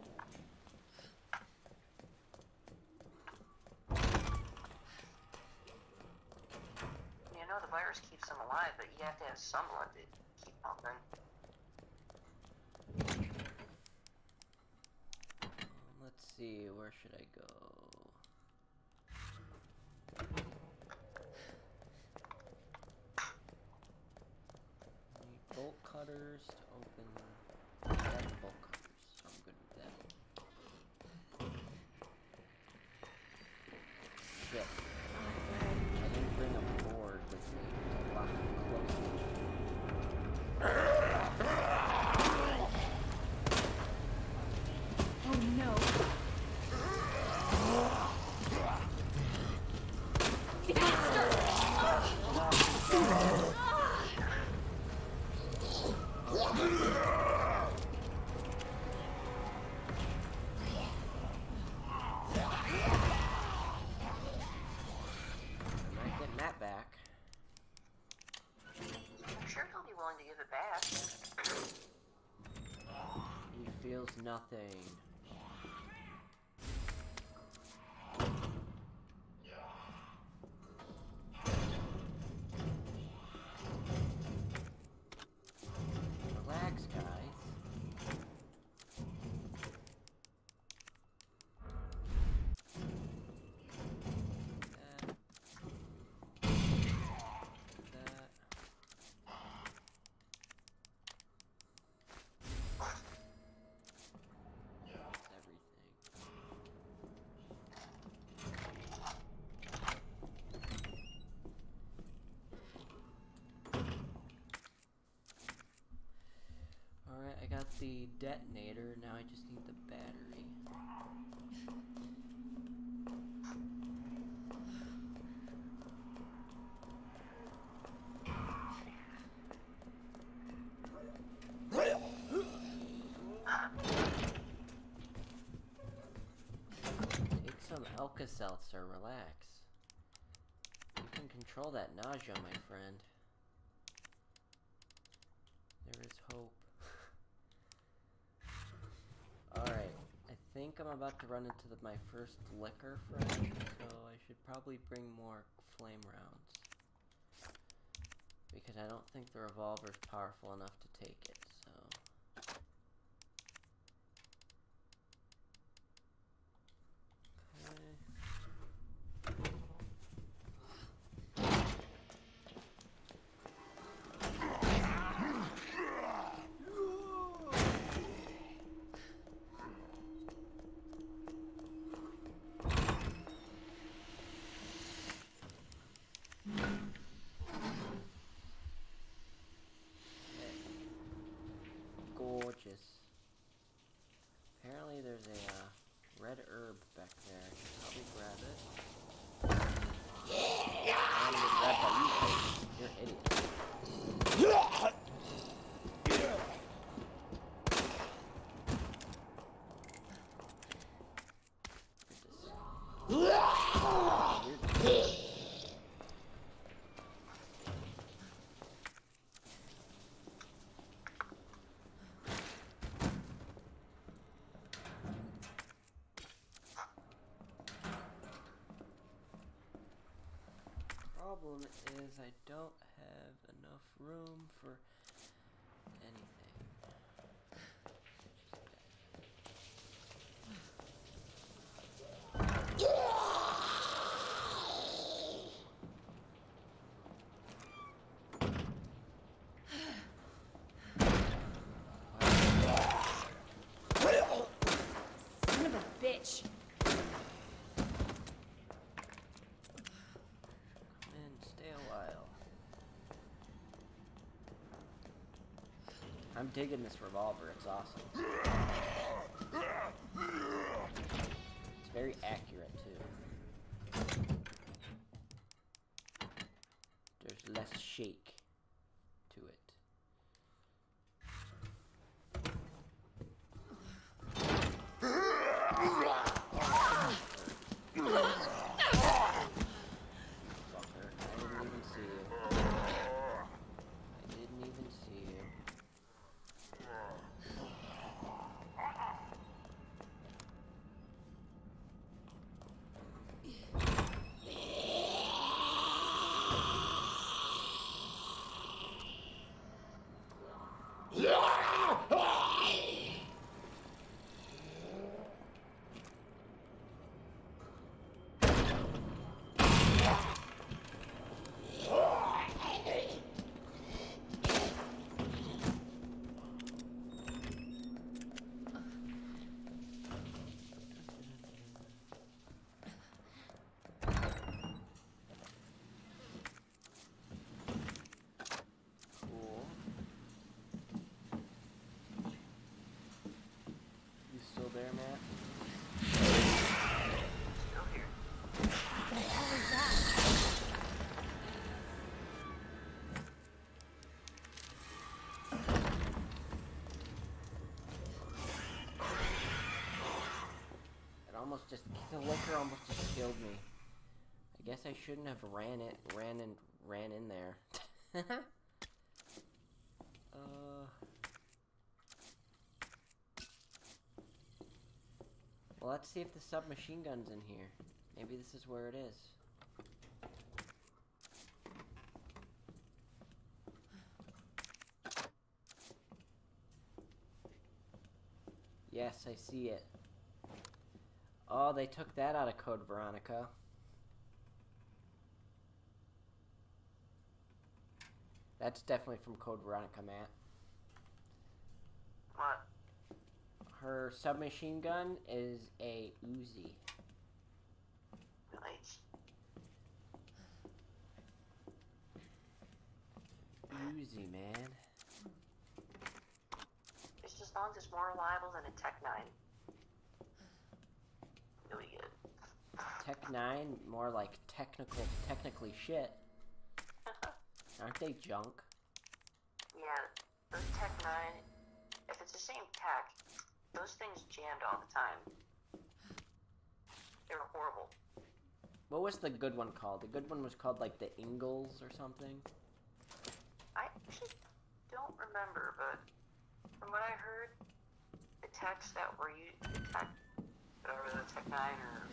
You know the virus keeps them alive, but you have to have some blood to keep pumping. Let's see, where should I go? Need bolt cutters to open. I have bolt cutters, so I'm good with that. Shit. I didn't bring a board with me to lock them close. Oh no. nothing. Relax, guys. Alright, I got the detonator, now I just need the battery. Take some Alka-Seltzer, relax. You can control that nausea, my friend. There is hope. Alright, I think I'm about to run into my first liquor friend, so I should probably bring more flame rounds. Because I don't think the revolver's powerful enough to take it, so... Gorgeous. Apparently there's a red herb back there. I should probably grab it. I want to get grabbed by you. You're an idiot. Problem is I don't have enough room for anything. Son of a bitch. I'm digging this revolver, it's awesome. It's very accurate, too. There's less shake to it. Fucker, I didn't even see you. I didn't even see you. Still there, Matt? Still here. What the hell is that? It almost just, the liquor almost just killed me. I guess I shouldn't have ran in there. Well, let's see if the submachine gun's in here. Maybe this is where it is. Yes, I see it. Oh, they took that out of Code Veronica. That's definitely from Code Veronica, Matt. What? Her submachine gun is a Uzi. Nice. Uzi, man. Just as long as it's more reliable than a Tech-9. Really good. Tech-9, more like technically shit. Aren't they junk? Yeah, those Tech-9, if it's the same tech, those things jammed all the time. They were horrible. What was the good one called? The good one was called like the Ingalls or something? I actually don't remember, but from what I heard, the techs that were used, whatever the Tech-9 or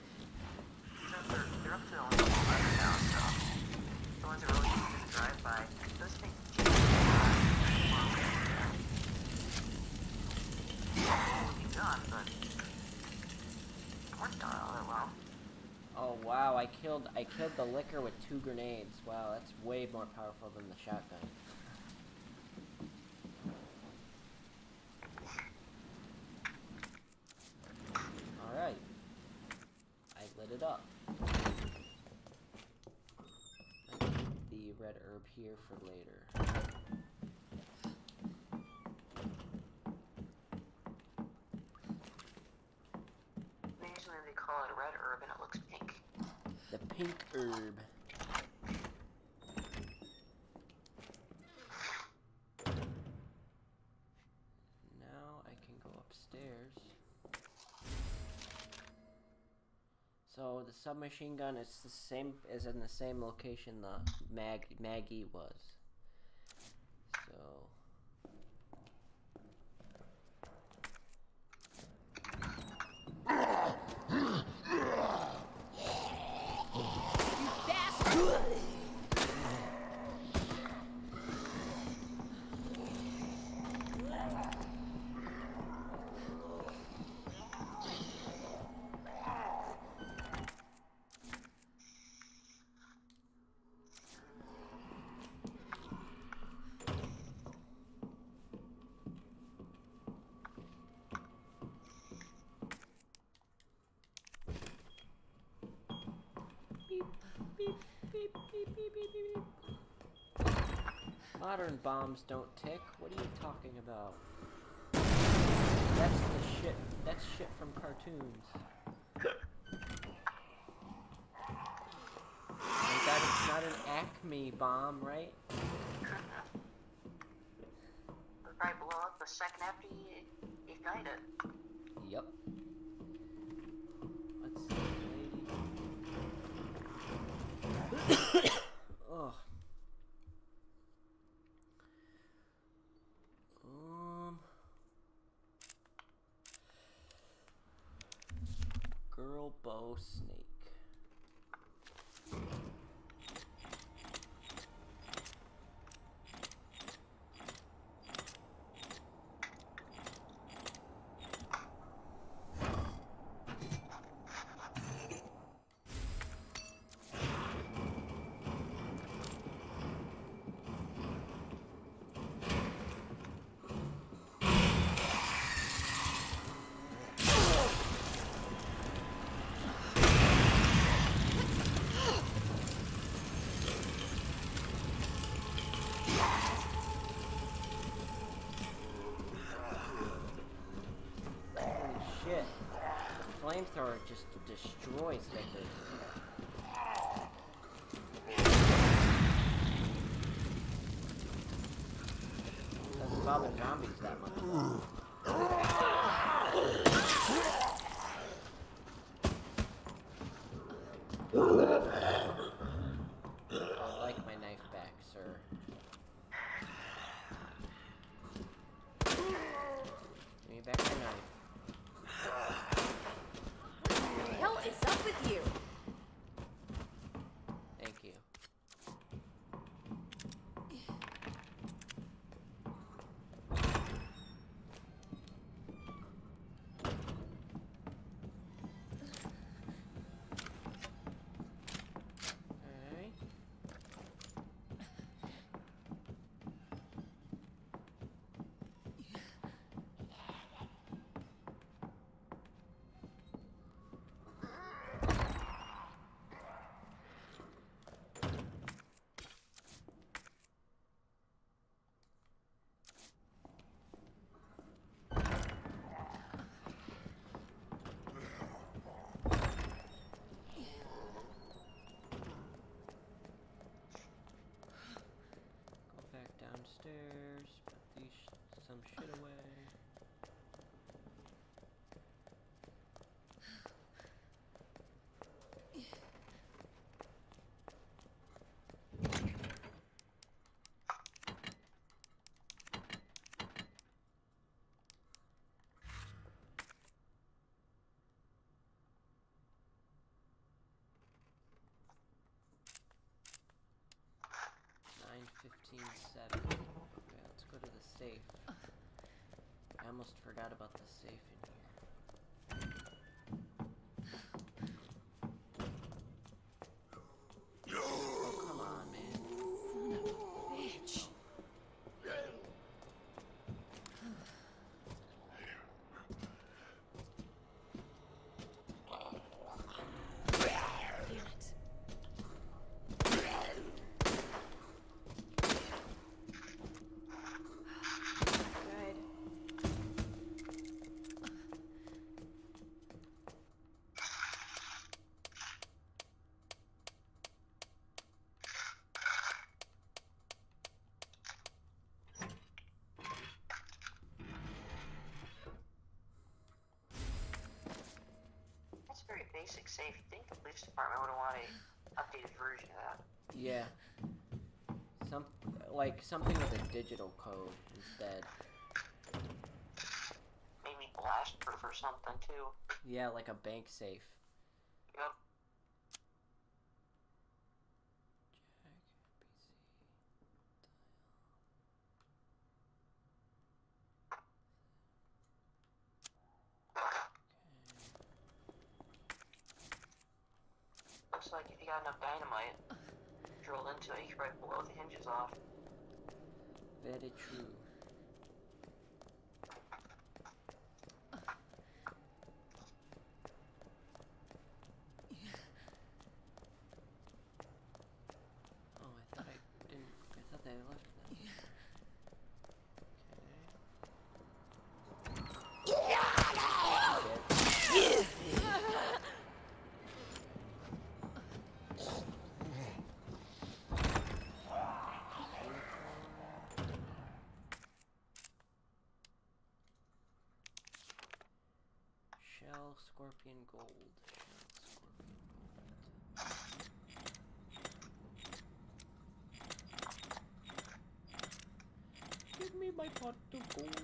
they're up to almost 11 now, so the ones that really used in the drive-by, those things jammed would be done, but it worked out all that well. Oh wow, I killed the liquor with 2 grenades. Wow, that's way more powerful than the shotgun. Alright. I lit it up. I keep the red herb here for later. Usually they call it a red herb and it looks pink. The pink herb. Now I can go upstairs. So the submachine gun is the same, is in the same location the Maggie was. So modern bombs don't tick. What are you talking about? That's the shit. That's shit from cartoons. Thank God it's not an Acme bomb, right? It'll probably blow up the second after you ignite it. Yep. Let's see, lady. Ugh. Girl bow snake. Shit. The flamethrower just destroys liquors. Doesn't bother zombies that much. I'd like my knife back, sir. Give me back my knife. upstairs. Put some shit away. $9:15:07. Okay, let's go to the safe. I almost forgot about the safe in here. Oh, come on, man. Son of a bitch. Very basic safe. You'd think the police department would want an updated version of that. Yeah. Something with a digital code instead. Maybe blast proof or something too. Yeah, like a bank safe. Yep. Looks like if you got enough dynamite drilled into it, you could probably blow the hinges off. Very true. Oh, I thought they left them. Shell, scorpion, gold. Give me my pot of gold.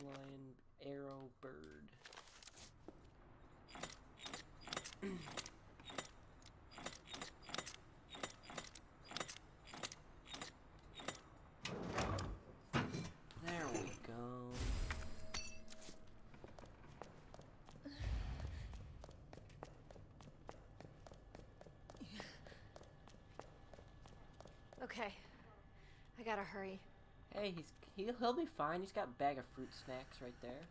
Lion, arrow, bird. There we go. Okay. I gotta hurry. Hey, he'll be fine. He's got a bag of fruit snacks right there.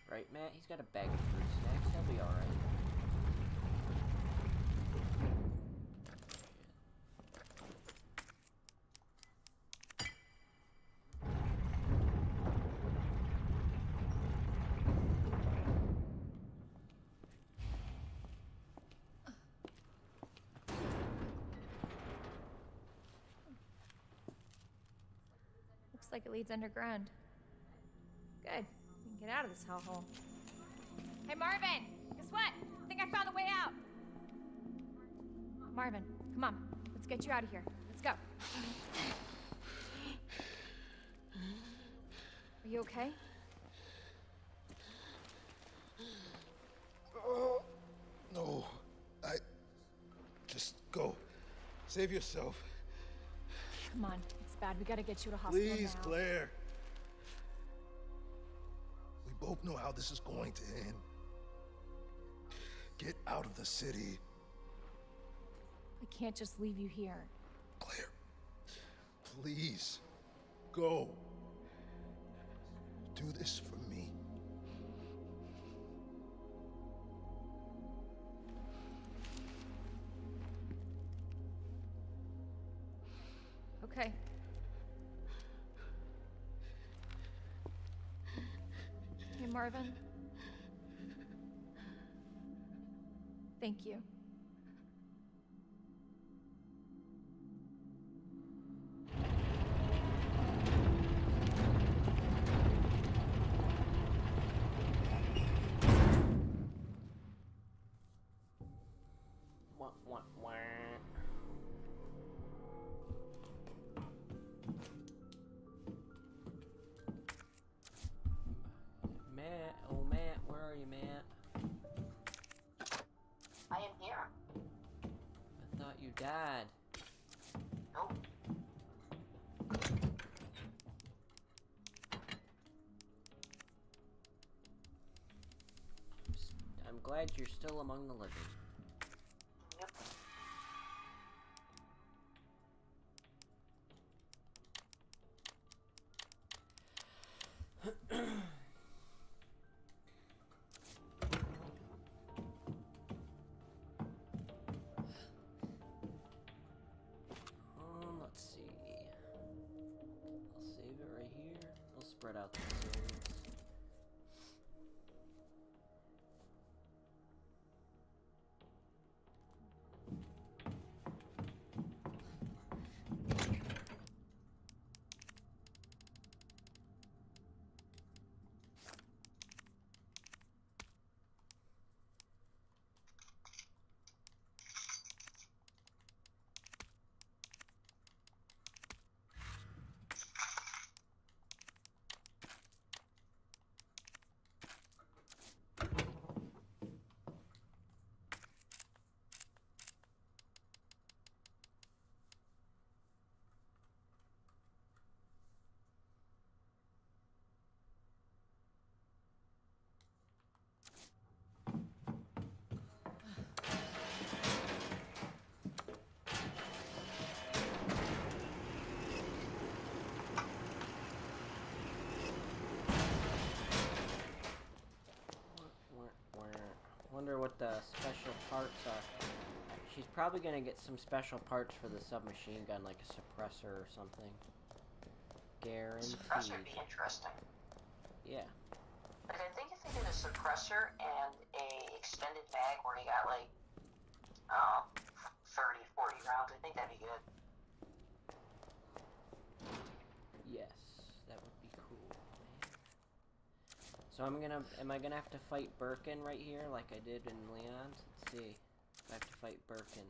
Right, Matt? He's got a bag of fruit snacks. He'll be alright. Looks like it leads underground. Good. We can get out of this hellhole. Hey, Marvin! Guess what? I think I found the way out! Marvin, come on. Let's get you out of here. Let's go. Are you okay? Oh, no. Just go. Save yourself. Come on. It's bad. We gotta get you to hospital Please, now. Claire. We both know how this is going to end. Get out of the city. I can't just leave you here. Claire, please, go. Do this for me. Okay. Hey, Marvin. Thank you. Matt, oh Matt, where are you, Matt? I am here. I thought you died. Nope. I'm glad you're still among the living. Yep. Let's see. I'll save it right here. We'll spread out the saves. Wonder what the special parts are. She's probably gonna get some special parts for the submachine gun, like a suppressor or something. Guaranteed. Suppressor would be interesting. Yeah. Like, I think if they did a suppressor and a extended mag where you got like 30, 40 rounds, I think that'd be good. Yes, that would be cool. So am I gonna have to fight Birkin right here like I did in Leon's? Let's see. I have to fight Birkin.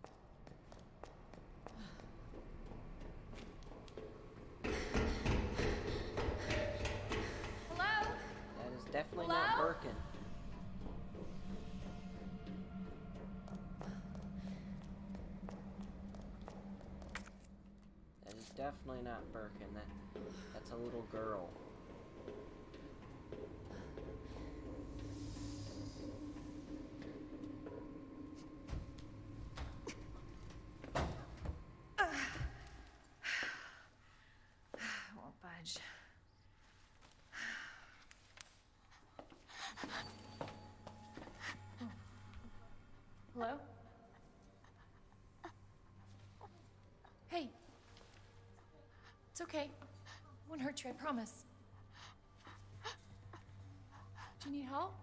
Hello? That is definitely Hello? not Birkin. That is definitely not Birkin. That's a little girl. Won't budge. Hello? Hey. It's okay. Won't hurt you, I promise. Do you need help?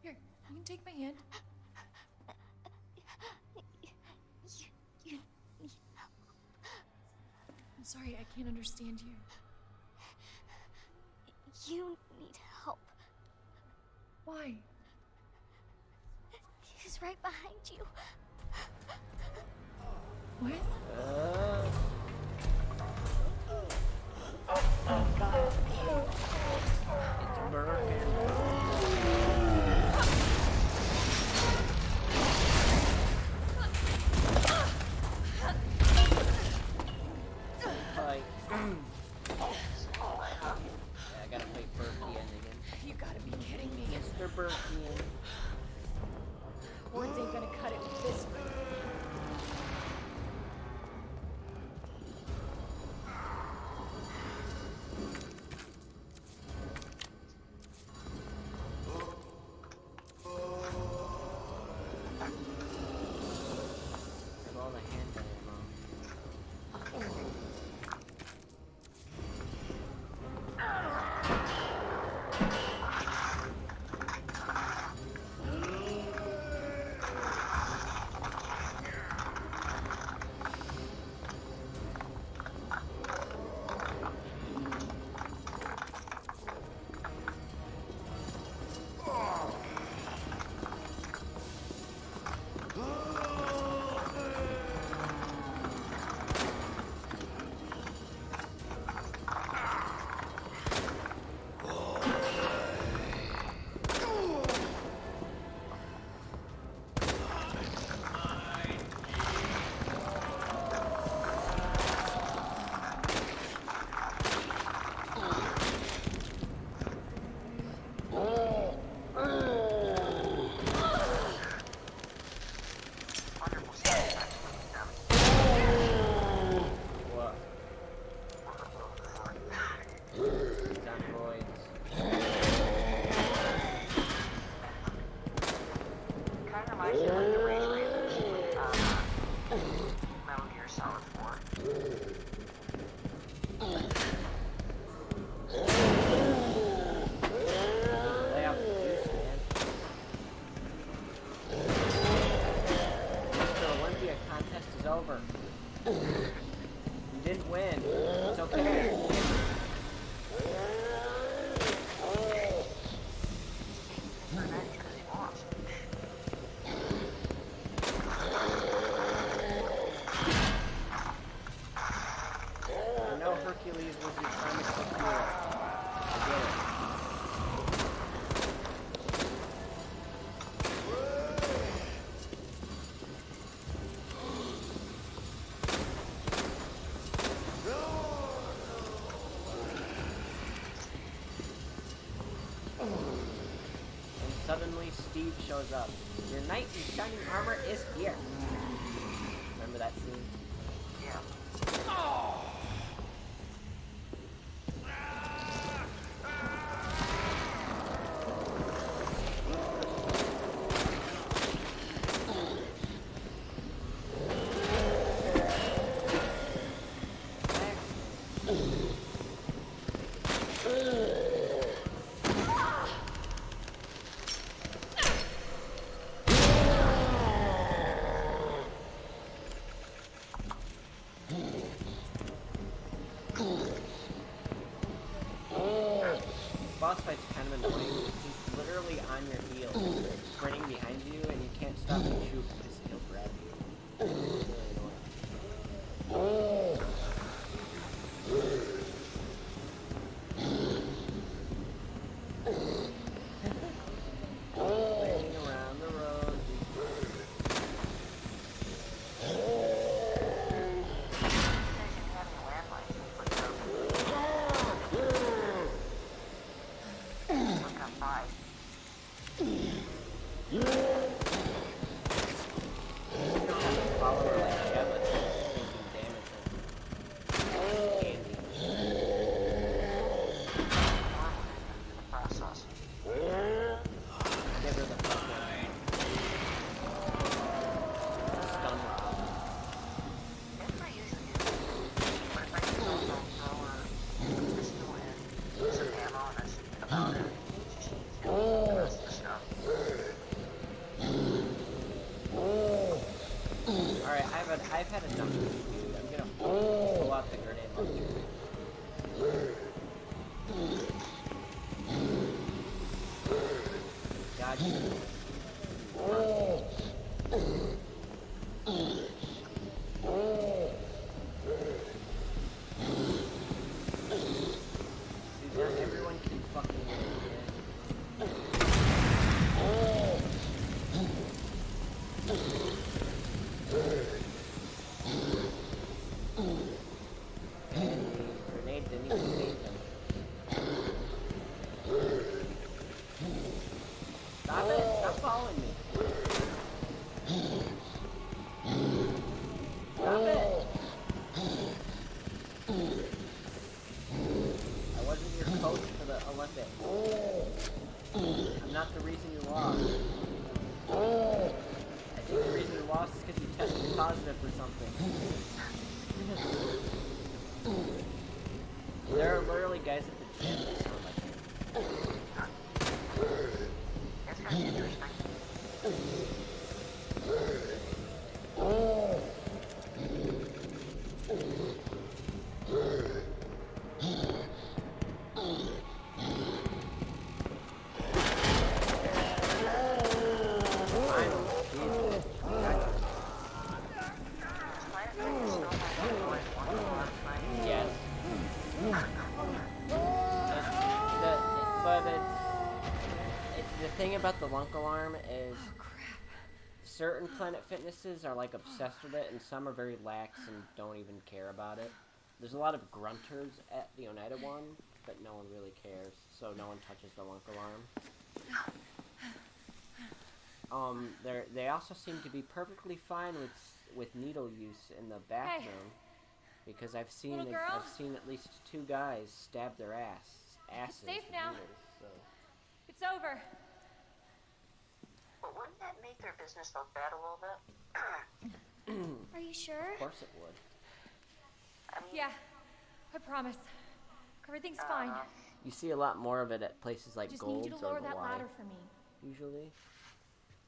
Here, you can take my hand. You need help. I'm sorry, I can't understand you. You need help. Why? He's right behind you. What? It's Birkin. Fight. Yeah, I gotta fight Birkin again. You gotta be kidding me. Mr. Birkin. Words ain't gonna cut it with this. Suddenly, Steve shows up. Your knight in shining armor is here. Remember that scene? Yeah. Boss fight's kind of annoying. He's literally on your heels, sprinting behind you, and you can't stop the shoot because he'll grab you. It's really annoying. Around the road. I've had enough of this, dude. I'm gonna pull out the grenade launcher. God, dude, not everyone can fucking win, grenade didn't even save him. Stop it! Stop following me! Stop it! I wasn't your coach for the Olympics. I'm not the reason you lost. I think the reason you lost is because you tested positive for something. There are literally guys at the gym that sound like you. That's kind of interesting. Finally, Jesus. God about the lunk alarm is certain Planet Fitnesses are like obsessed with it, and some are very lax and don't even care about it. There's a lot of grunters at the Oneida one, but no one really cares, so no one touches the lunk alarm. They also seem to be perfectly fine with needle use in the bathroom, because I've seen at least 2 guys stab their asses It's safe with now. needles. So. It's over. But wouldn't that make their business look bad a little bit? Are you sure? Of course it would. Yeah, I promise. Everything's fine. You see a lot more of it at places like Just Gold's need you to or lower the that Y, ladder for me. usually.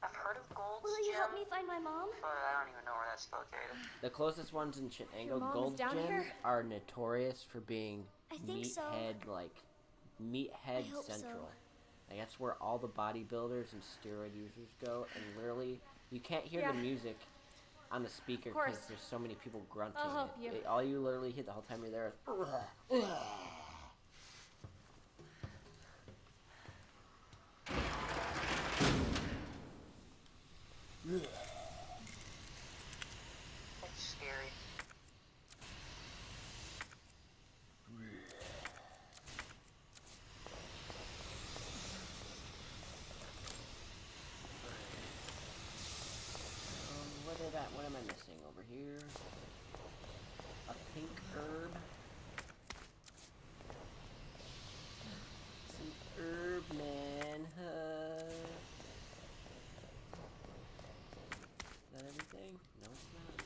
I've heard of Gold's Will you Gym, help me find my mom? but I don't even know where that's located. The closest ones in Your Chenango, mom is Gold's down Gym, here? are notorious for being I think so. meathead I hope central. so. Like, that's where all the bodybuilders and steroid users go, and literally, you can't hear the music on the speaker because there's so many people grunting. I'll help you. All you literally hear the whole time you're there is... It's scary. What am I missing over here? A pink herb. Some herb manhood. Is that everything? No, it's not.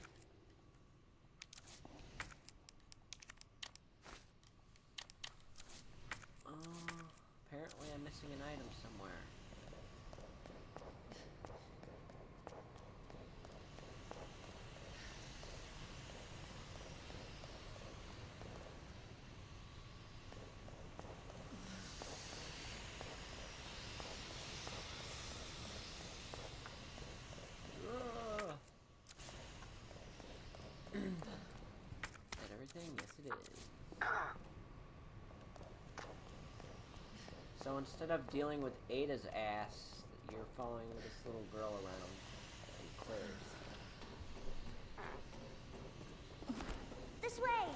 Oh, apparently I'm missing an item somewhere. Yes, it is. So instead of dealing with Ada's ass, you're following this little girl around and Claire's. This way!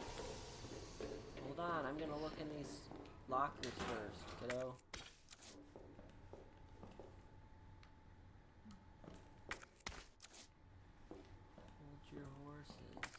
Hold on, I'm gonna look in these lockers first, kiddo. Hold your horses.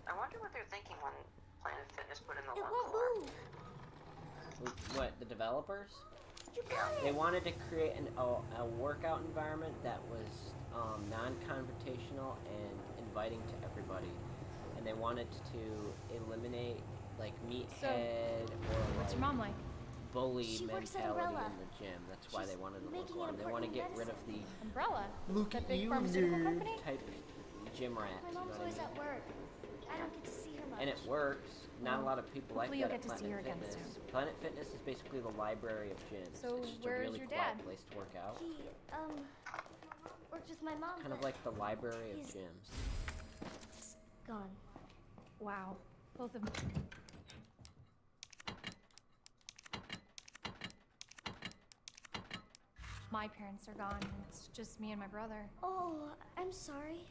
I wonder what they're thinking when Planet Fitness put in the It lunk won't alarm. move. What, the developers? You got They it. wanted to create a workout environment that was non-confrontational and inviting to everybody. And they wanted to eliminate, like, meathead or, What's like, your mom like? bully She works at mentality Umbrella. in the gym. That's why She's they wanted the making local an one. They want to important get rid of the Umbrella? look That at big you, pharmaceutical nerd company? type gym rat. My You know mom's what I always mean? at work. I don't get to see her much. And it works. Not a lot of people like hopefully you'll that get at to see her Planet again Fitness. soon. Planet Fitness is basically the library of gyms. So it's just where a is really your quiet dad? place to work out. He, worked with my mom. Kind of but like the library of he's gyms. gone. Wow. Both of them. My parents are gone. It's just me and my brother. Oh, I'm sorry.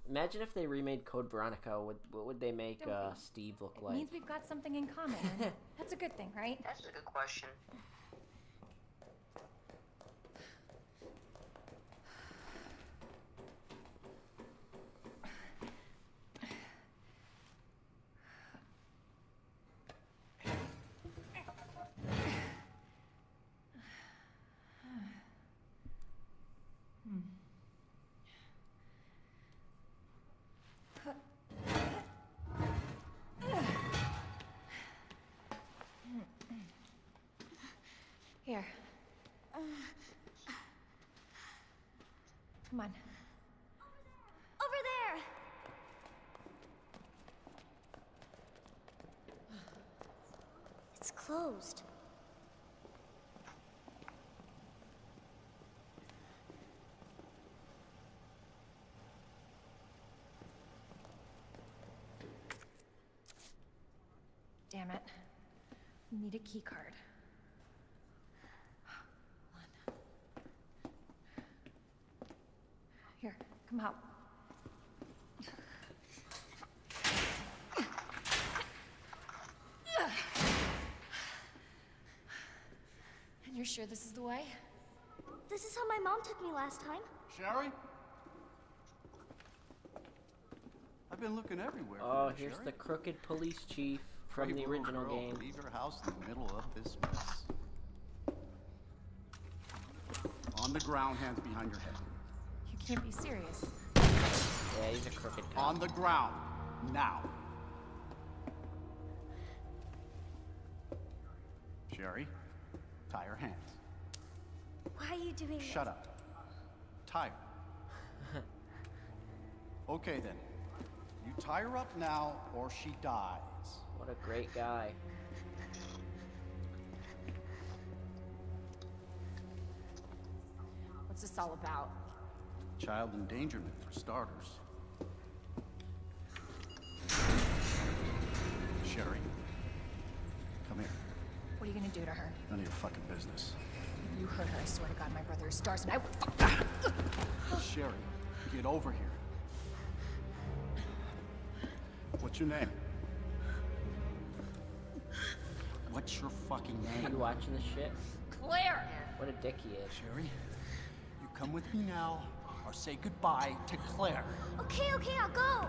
Imagine if they remade Code Veronica. What would they make Steve look It like? means we've got something in common. That's a good thing, right? That's a good question. Here. Come on. Over there! It's closed. Damn it. We need a key card. Hold on. Here, come out. And you're sure this is the way? This is how my mom took me last time. Sherry? I've been looking everywhere. Oh, for you, here's Sherry. the crooked police chief from Brave the little original girl, game. Leave your house in the middle of this mess. On the ground, hands behind your head. You can't be serious. Yeah, he's a crooked cop. On the ground, now. Sherry, tie her hands. Why are you doing this? Shut up. Tie her. Okay then. You tie her up now, or she dies. What a great guy. What's this all about? Child endangerment, for starters. Sherry, come here. What are you gonna do to her? None of your fucking business. If you hurt her, I swear to God, my brother is stars, and I will. Sherry, get over here. What's your name? What's your fucking You name? watching this shit? Claire! What a dick he is. Sherry, you come with me now, or say goodbye to Claire. Okay, I'll go.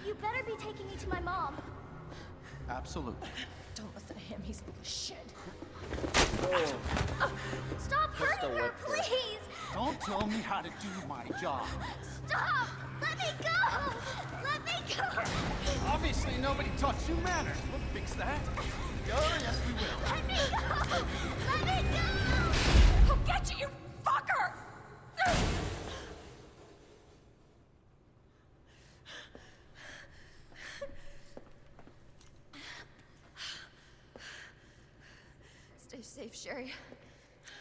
You better be taking me to my mom. Absolutely. Don't listen to him, he's full of shit. Oh, Stop hurting her, whip her. please! Don't tell me how to do my job. Stop! Let me go! Let me go! Obviously, nobody taught you manners. We'll fix that. Oh, yes, we will. Let me go! Let me go! I'll get you, you fucker! Stay safe, Sherry.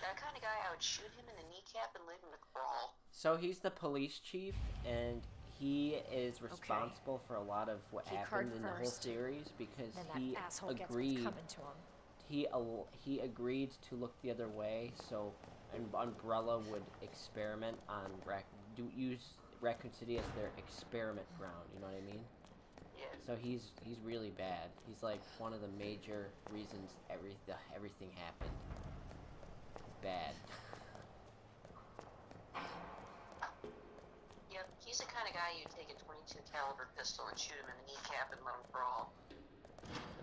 That kind of guy, I would shoot him in the kneecap and leave him to crawl. so he's the police chief, and he is responsible for a lot of what Key card happened in the whole first. series because Then that he asshole gets what's agreed. coming to him. He agreed to look the other way, so Umbrella would experiment on use Raccoon City as their experiment ground. You know what I mean? Yeah. So he's really bad. He's like one of the major reasons everything happened. Bad. Yep, he's the kind of guy you'd take a .22 caliber pistol and shoot him in the kneecap and let him crawl.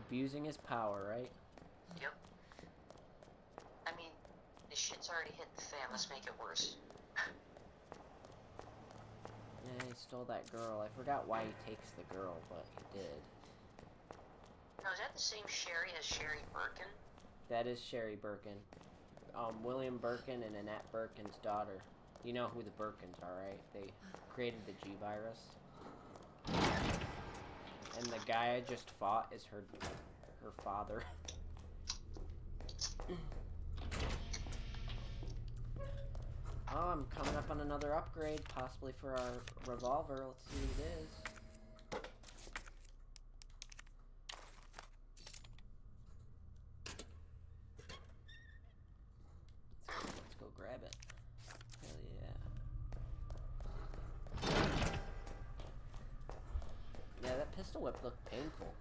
Abusing his power, right? Yep. I mean, this shit's already hit the fan, let's make it worse. Yeah, he stole that girl. I forgot why he takes the girl, but he did. Now, is that the same Sherry as Sherry Birkin? That is Sherry Birkin. William Birkin and Annette Birkin's daughter. You know who the Birkins are, right? They created the G virus. And the guy I just fought is her father. Oh, I'm coming up on another upgrade, possibly for our revolver. Let's see what it is. Let's go grab it. Hell yeah. Yeah, that pistol whip looked painful.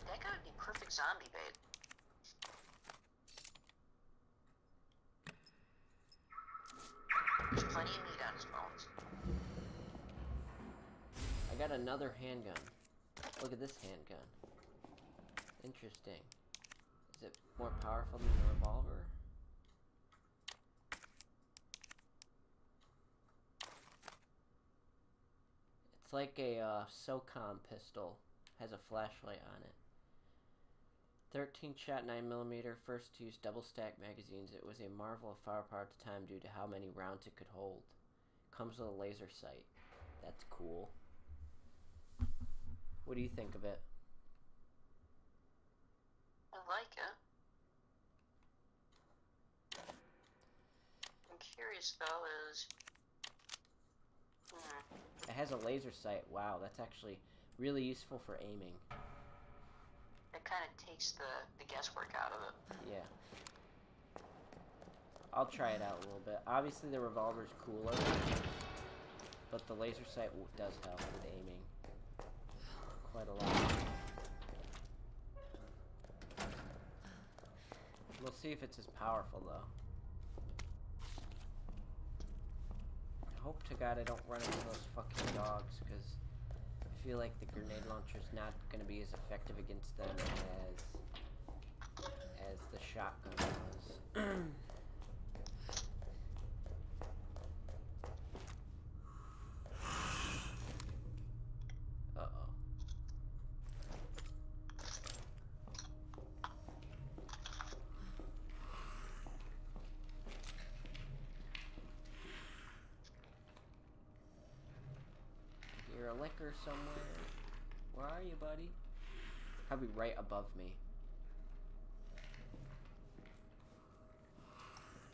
That guy would be perfect zombie bait. There's plenty of meat on his bones. I got another handgun. Look at this handgun. Interesting. Is it more powerful than the revolver? It's like a SOCOM pistol. Has a flashlight on it. 13 shot 9mm, first to use double stack magazines. It was a marvel of firepower at the time due to how many rounds it could hold. Comes with a laser sight. That's cool. What do you think of it? I like it. I'm curious though is... It has a laser sight. Wow, that's actually really useful for aiming. It kind of takes the guesswork out of it. Yeah. I'll try it out a little bit. Obviously the revolver's cooler, but the laser sight does help with aiming quite a lot. We'll see if it's as powerful though. I hope to God I don't run into those fucking dogs, because I feel like the grenade launcher's not going to be as effective against them as the shotgun was. Uh-oh. You're a liquor somewhere. Where are you, buddy? Probably right above me.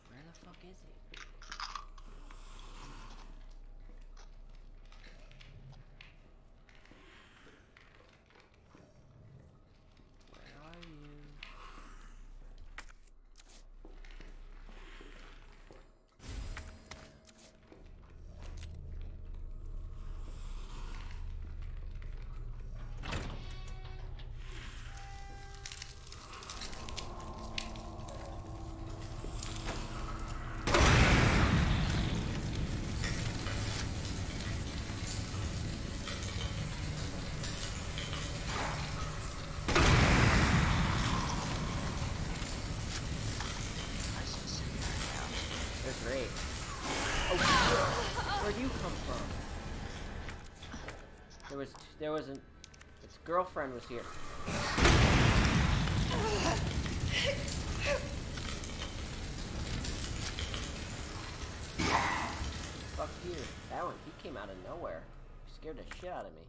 Where the fuck is he? Where are you? They're great. Oh, where'd you come from? There was an... Its girlfriend was here. Fuck you. That one, he came out of nowhere. He scared the shit out of me.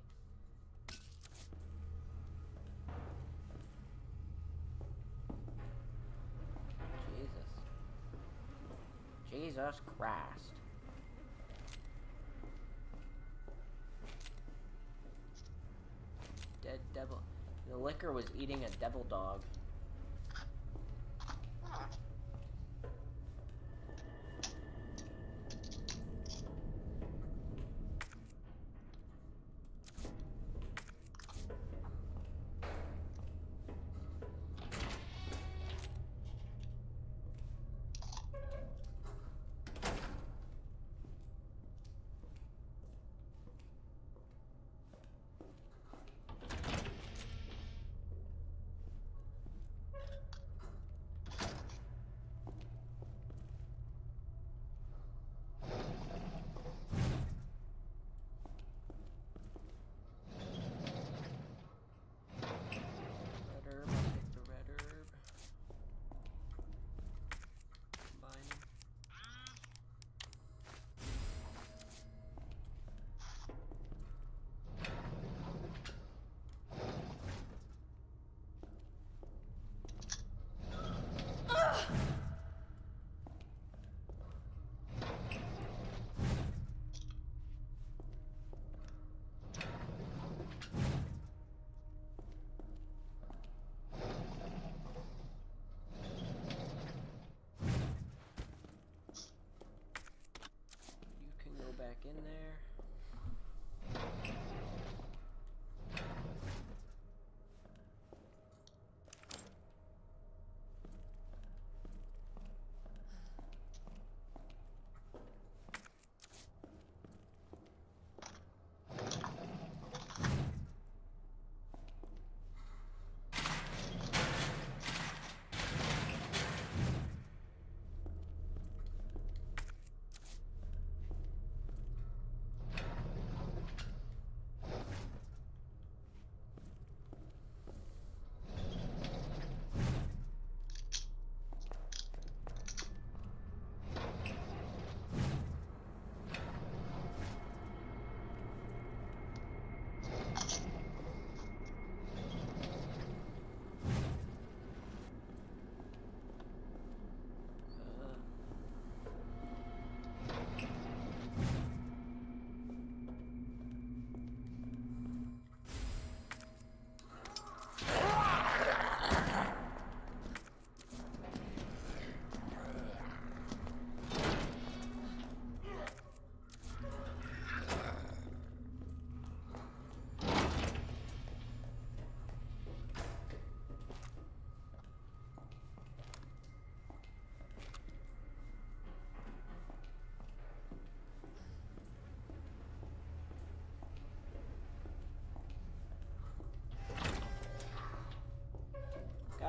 Jesus Christ. Dead devil. The liquor was eating a devil dog. Back in there.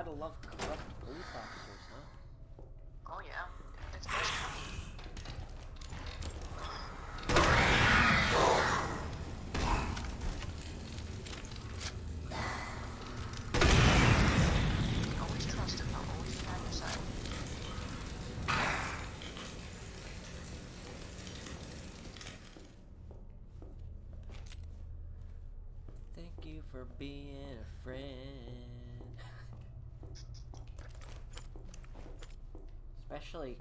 Gotta love corrupt police officers, huh? Oh yeah, that's best. Always trust him, I'll always be on your side. Thank you for being a friend. Especially,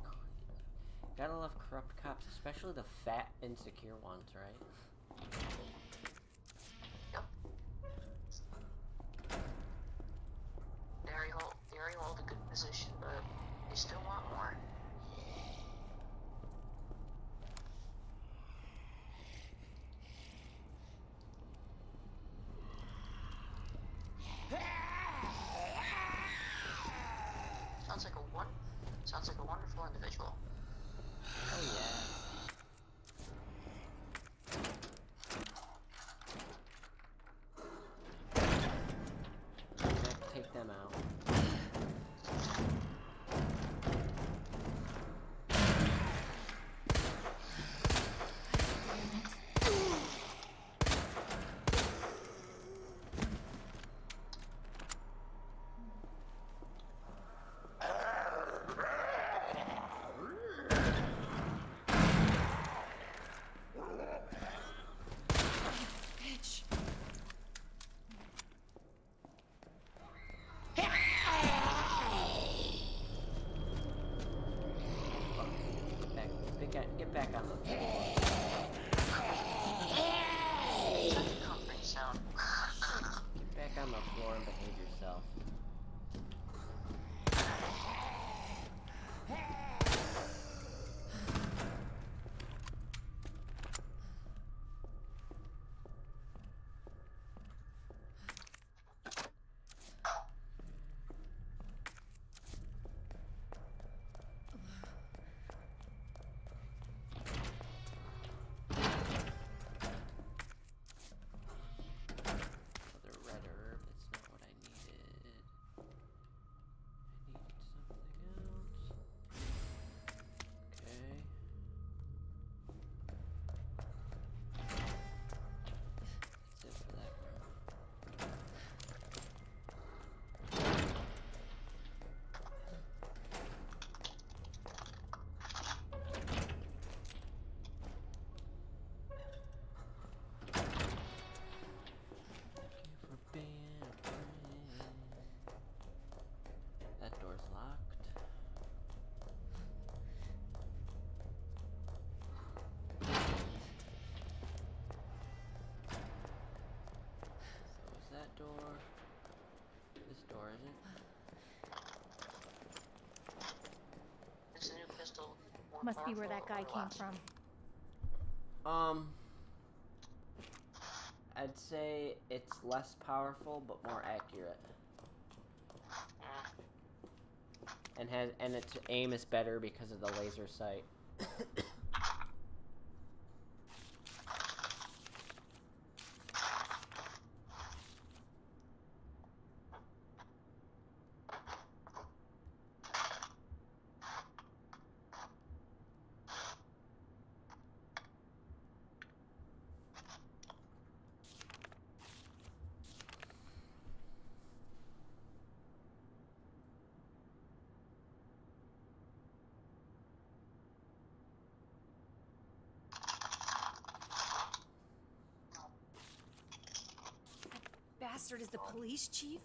gotta love corrupt cops, especially the fat, insecure ones, right? Yep. They already hold a good position, but they still want more. Sounds like a wonderful individual. Oh yeah. Take them out. Get back on the floor. Such a comforting sound. Get back on the floor and behave yourself. That door's locked. So is that door? This door isn't? Is the new pistol more Must be where that powerful guy or came less? from. I'd say it's less powerful but more accurate. And its aim is better because of the laser sight. Bastard is the police chief?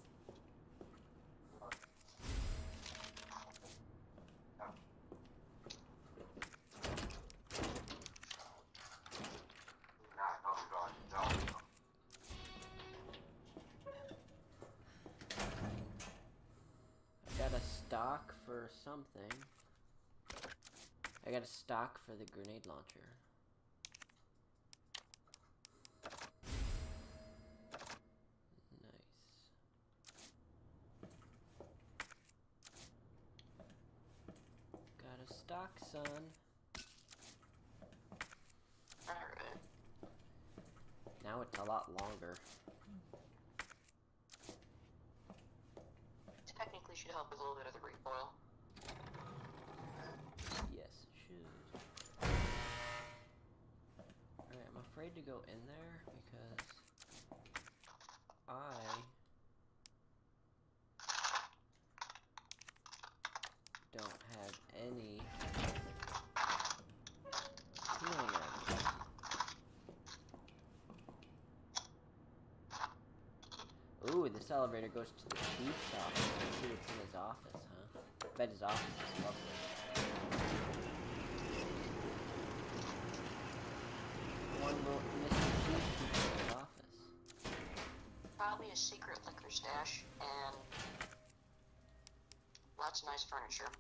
I got a stock for something. I got a stock for the grenade launcher. Stock, son. Alright. Now it's a lot longer. Technically should help with a little bit of the recoil. Yes, it should. Alright, I'm afraid to go in there because I don't have any healing items. Ooh, this elevator goes to the chief's office. Let's see what's in his office, huh? I bet his office is lovely. One little Mr. Chief keeps in his office. Probably a secret liquor stash and lots of nice furniture.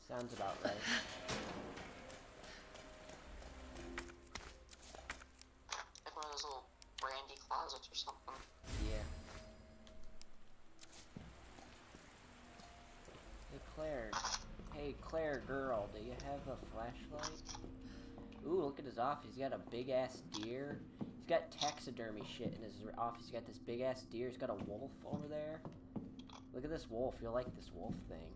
Sounds about right. Like one of those little brandy closets or something. Yeah. Hey Claire. Hey Claire girl, do you have a flashlight? Ooh, look at his office. He's got a big ass deer. He's got taxidermy shit in his office. He's got this big ass deer. He's got a wolf over there. Look at this wolf. You'll like this wolf thing.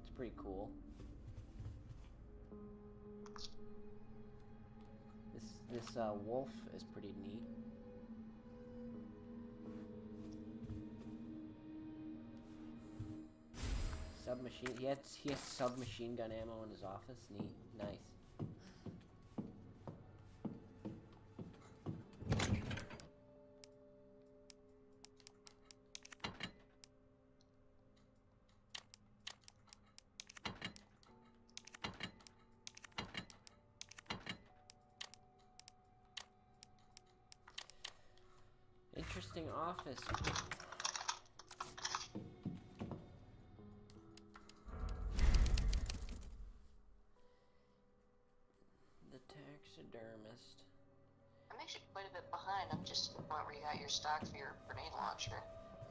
It's pretty cool. This wolf is pretty neat. Submachine. He has submachine gun ammo in his office. Neat. Nice. Interesting office. The taxidermist. I'm actually quite a bit behind. I'm just at the point where you got your stock for your grenade launcher.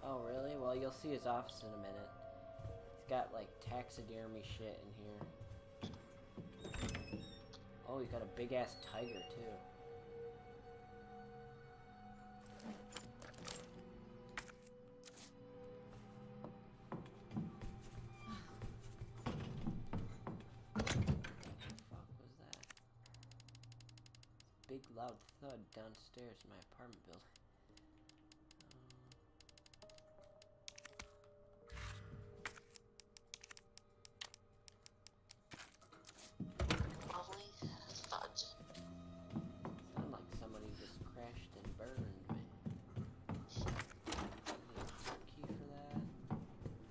Oh, really? Well, you'll see his office in a minute. He's got, like, taxidermy shit in here. Oh, he's got a big-ass tiger, too. Big loud thud downstairs in my apartment building. Lovely thud. Sound like somebody just crashed and burned me. Need a key for that.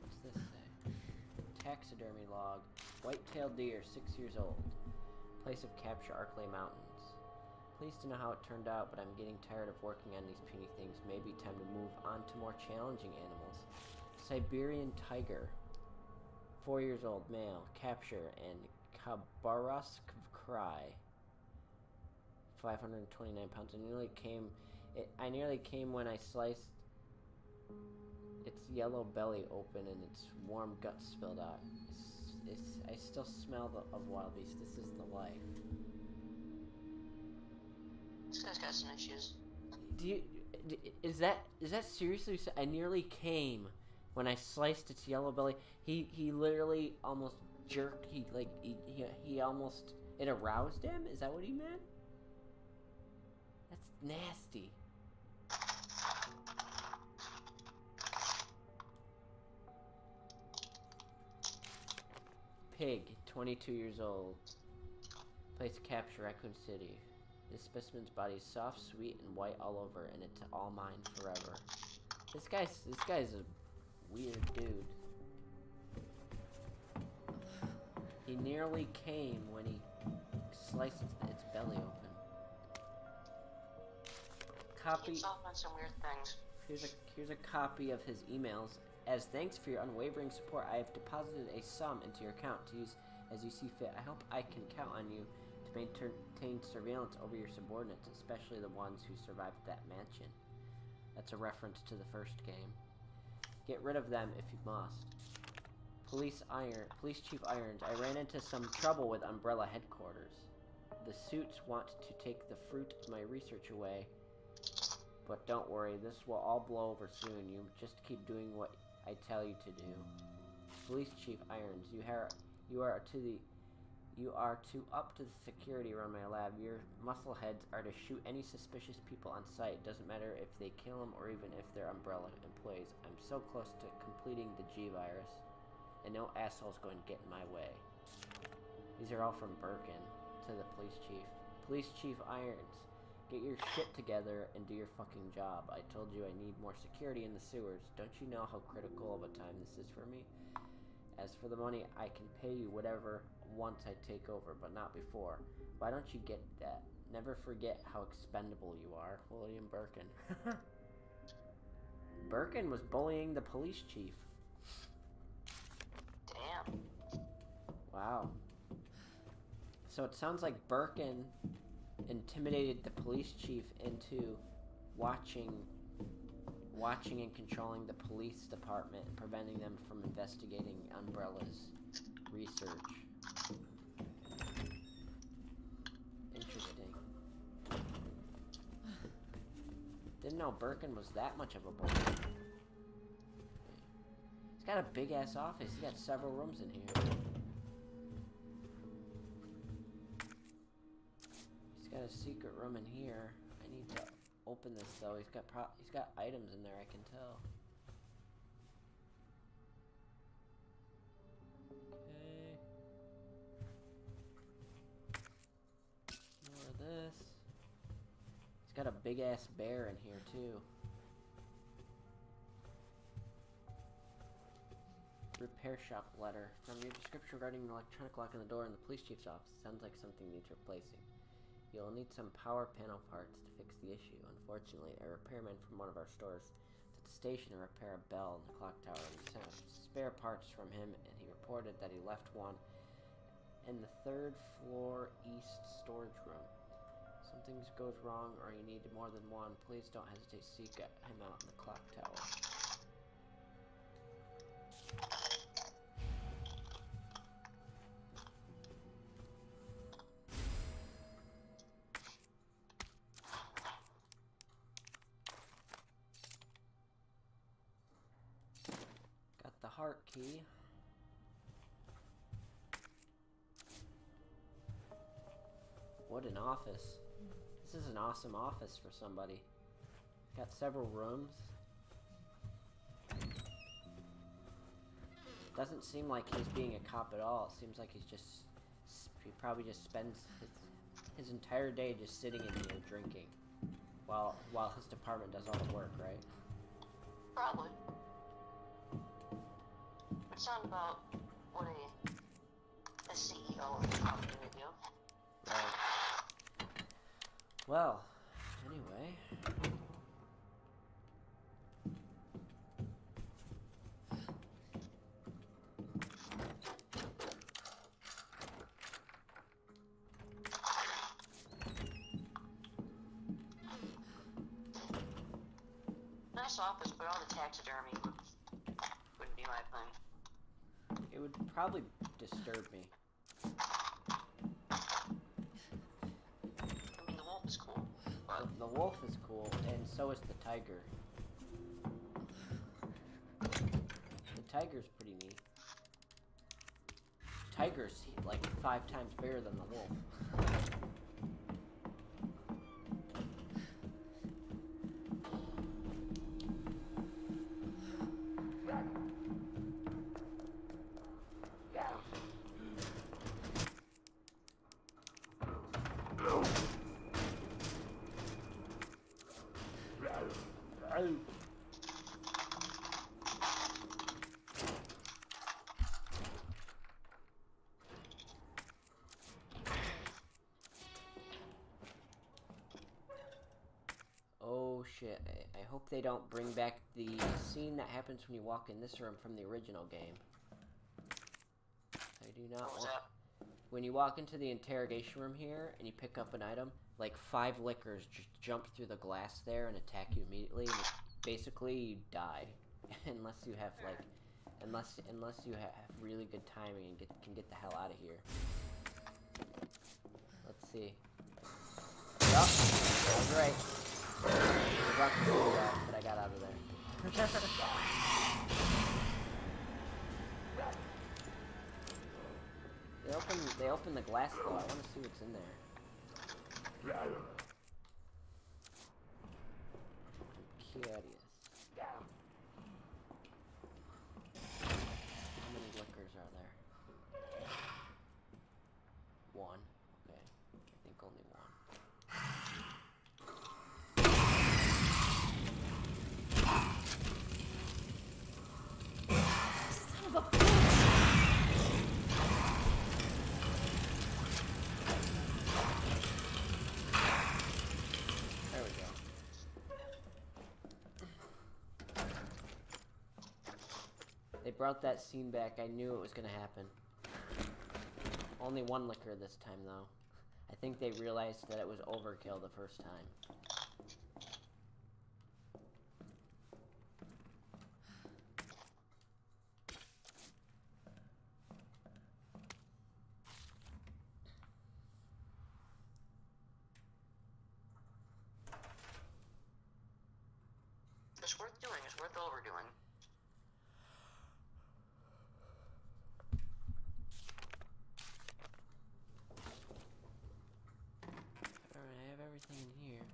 What's this say? Taxidermy log. White-tailed deer, 6 years old. Place of capture, Arklay Mountains. Pleased to know how it turned out, but I'm getting tired of working on these puny things. Maybe time to move on to more challenging animals. Siberian tiger. 4 years old, male. Capture and Khabarovsk cry. 529 pounds. I nearly came when I sliced its yellow belly open and its warm guts spilled out. I still smell of wild beast. This is the life. This guy's got some issues. Is that seriously? I nearly came when I sliced its yellow belly. He literally almost jerked. He almost, it aroused him. Is that what he meant? That's nasty. Pig, 22 years old. Place to capture, Raccoon City. This specimen's body is soft, sweet, and white all over, and it's all mine forever. This guy's a weird dude. He nearly came when he sliced its belly open. Copy. Keeps off on some weird things. Here's a copy of his emails. As thanks for your unwavering support, I have deposited a sum into your account to use as you see fit. I hope I can count on you to maintain surveillance over your subordinates, especially the ones who survived that mansion. That's a reference to the first game. Get rid of them if you must. Police Chief Irons, I ran into some trouble with Umbrella headquarters. The suits want to take the fruit of my research away But don't worry, this will all blow over soon. You just keep doing what I tell you to do. Police Chief Irons, you are too up to the security around my lab. Your muscleheads are to shoot any suspicious people on sight. Doesn't matter if they kill them or even if they're Umbrella employees. I'm so close to completing the G-Virus, and no asshole's going to get in my way. These are all from Birkin to the police chief. Police Chief Irons, get your shit together and do your fucking job. I told you I need more security in the sewers. Don't you know how critical of a time this is for me? As for the money, I can pay you whatever once I take over, but not before. Why don't you get that? Never forget how expendable you are, William Birkin. Birkin was bullying the police chief. Damn. Wow. So it sounds like Birkin intimidated the police chief into watching and controlling the police department and preventing them from investigating Umbrella's research. Interesting. Didn't know Birkin was that much of a bully. He's got a big ass office. He's got several rooms in here. He's got a secret room in here. I need to open this though. He's got items in there, I can tell. Okay. More of this. He's got a big ass bear in here too. Repair shop letter. From your description regarding an electronic lock on the door in the police chief's office, sounds like something needs replacing. You'll need some power panel parts to fix the issue. Unfortunately, a repairman from one of our stores is at the station to repair a bell in the clock tower, and we sent spare parts from him, and he reported that he left one in the 3rd floor east storage room. Something goes wrong or you need more than one, please don't hesitate to seek him out in the clock tower. Heart key. What an office. This is an awesome office for somebody. Got several rooms. Doesn't seem like he's being a cop at all. It seems like he probably just spends his entire day just sitting in here drinking while his department does all the work, right? Probably. It sounds about what a CEO of a company would do. Right. Well, anyway. Nice office, but all the taxidermy wouldn't be my thing. It would probably disturb me. I mean, the wolf is cool. But The wolf is cool, and so is the tiger. The tiger's pretty neat. Tiger's like 5 times bigger than the wolf. Oh shit, I hope they don't bring back the scene that happens when you walk in this room from the original game. I do not want... When you walk into the interrogation room here and you pick up an item, like 5 lickers jump through the glass there and attack you immediately, and basically you die. unless you have like... Unless you have really good timing and can get the hell out of here. Let's see. Yup, that's right. drunk to see that, but I got out of there. They opened the glass though. I want to see what's in there. Curious. How many liquors are there? One. Okay. I think only one. Son of a bitch! There we go. They brought that scene back. I knew it was gonna happen. Only one liquor this time, though. I think they realized that it was overkill the first time. It's worth doing. It's worth overdoing. Alright, I have everything in here.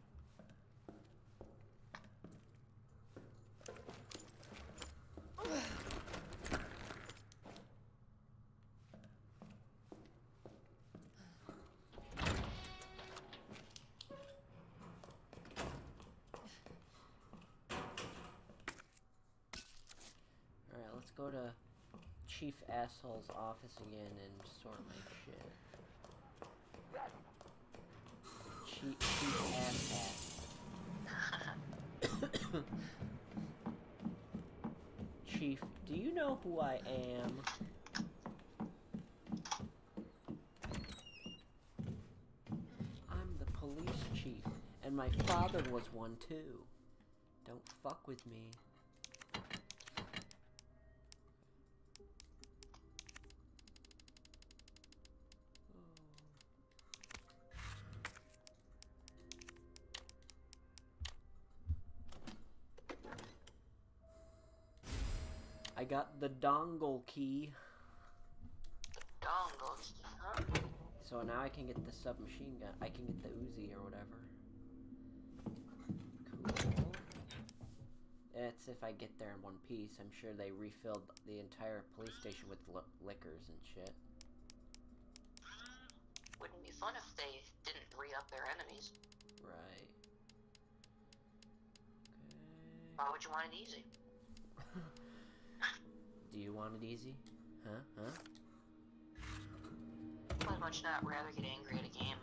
Alright, let's go to Chief Asshole's office again and sort my shit. Chief Asshat. Chief, do you know who I am? I'm the police chief, and my father was one too. Don't fuck with me. I got the dongle key. Dongle key, huh? So now I can get the submachine gun. I can get the Uzi or whatever. Cool. That's if I get there in one piece. I'm sure they refilled the entire police station with liquors and shit. Wouldn't be fun if they didn't re-up their enemies. Right. Okay. Why would you want it easy? Do you want it easy? Huh? Huh? I'd much not rather get angry at a game.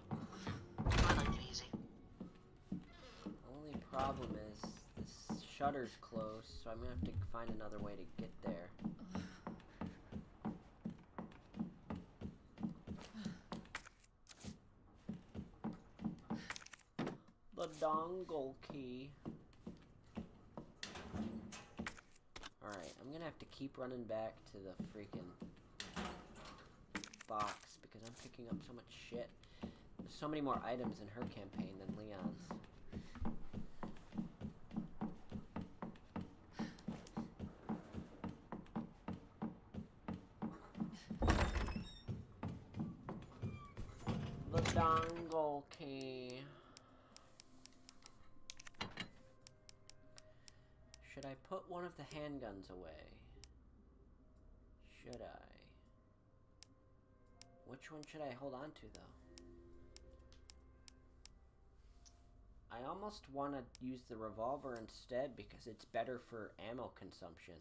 I like it easy. Only problem is this shutter's closed, so I'm gonna have to find another way to get there. The dongle key. Alright, I'm gonna have to keep running back to the freaking box because I'm picking up so much shit. There's so many more items in her campaign than Leon's. The dongle key. Should I put one of the handguns away? Should I? Which one should I hold on to, though? I almost want to use the revolver instead because it's better for ammo consumption.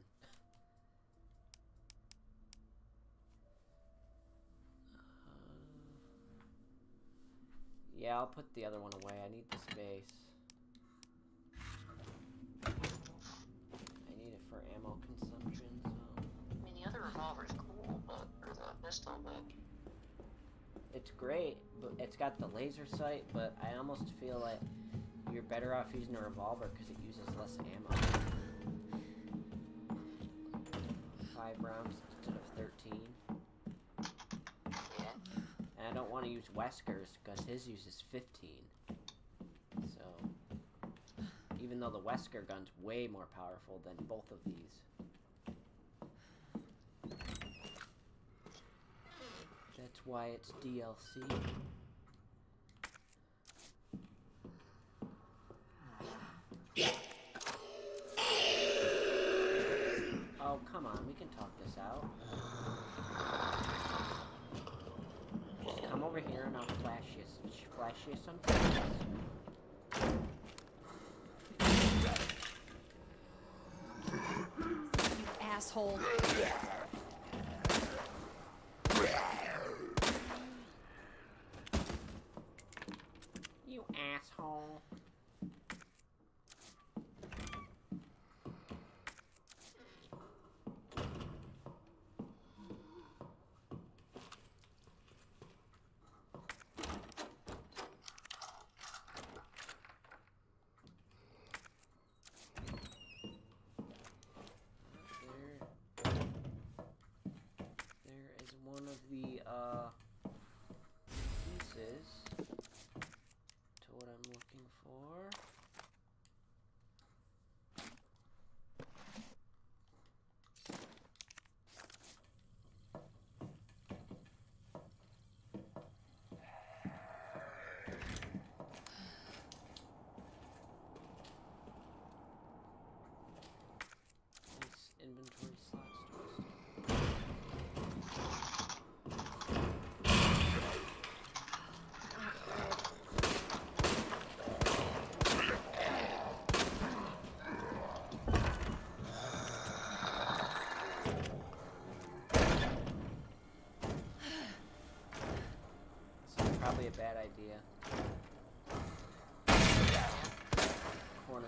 Yeah, I'll put the other one away. I need the space. I need it for ammo consumption, so... I mean, the other revolver is cool, but... or the pistol, but... It's great, but it's got the laser sight, but I almost feel like you're better off using a revolver because it uses less ammo. 5 rounds instead of 13. Yeah. And I don't want to use Wesker's because his uses 15. So, Even though the Wesker gun's way more powerful than both of these. That's why it's DLC. Oh, come on, we can talk this out. Just come over here and I'll flash you some things. You asshole. You asshole. There is one of the pieces to what I'm looking for. These inventory slots twisted. This is probably a bad idea. Corner.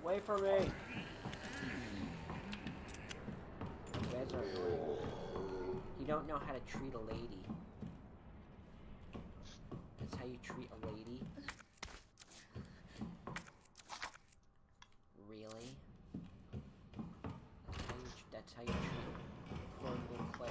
Away from me! You guys are annoying. You don't know how to treat a lady. That's how you treat a lady? Really? That's how you treat poor little Claire.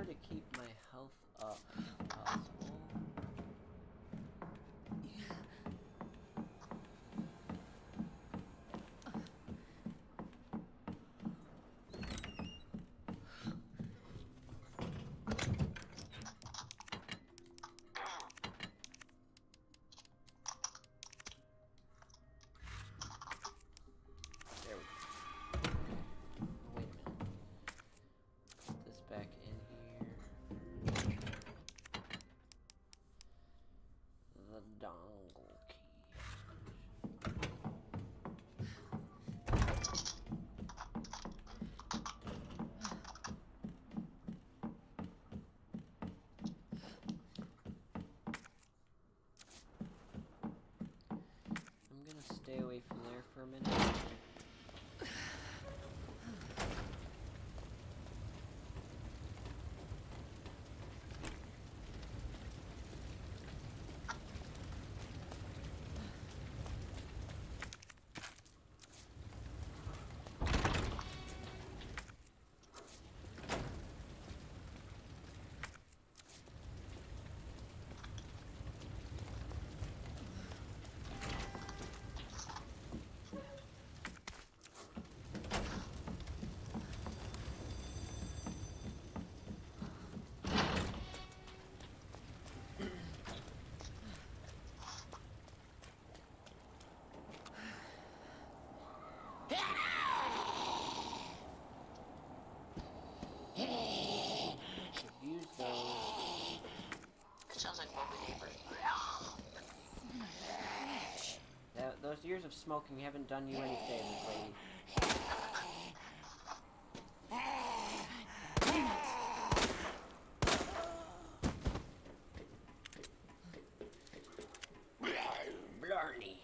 To keep my health up if possible. There we go. Oh, wait a minute. Put this back in here. The dongle key. I'm gonna stay away from there for a minute. of smoking haven't done you any favors, lady. Blarney.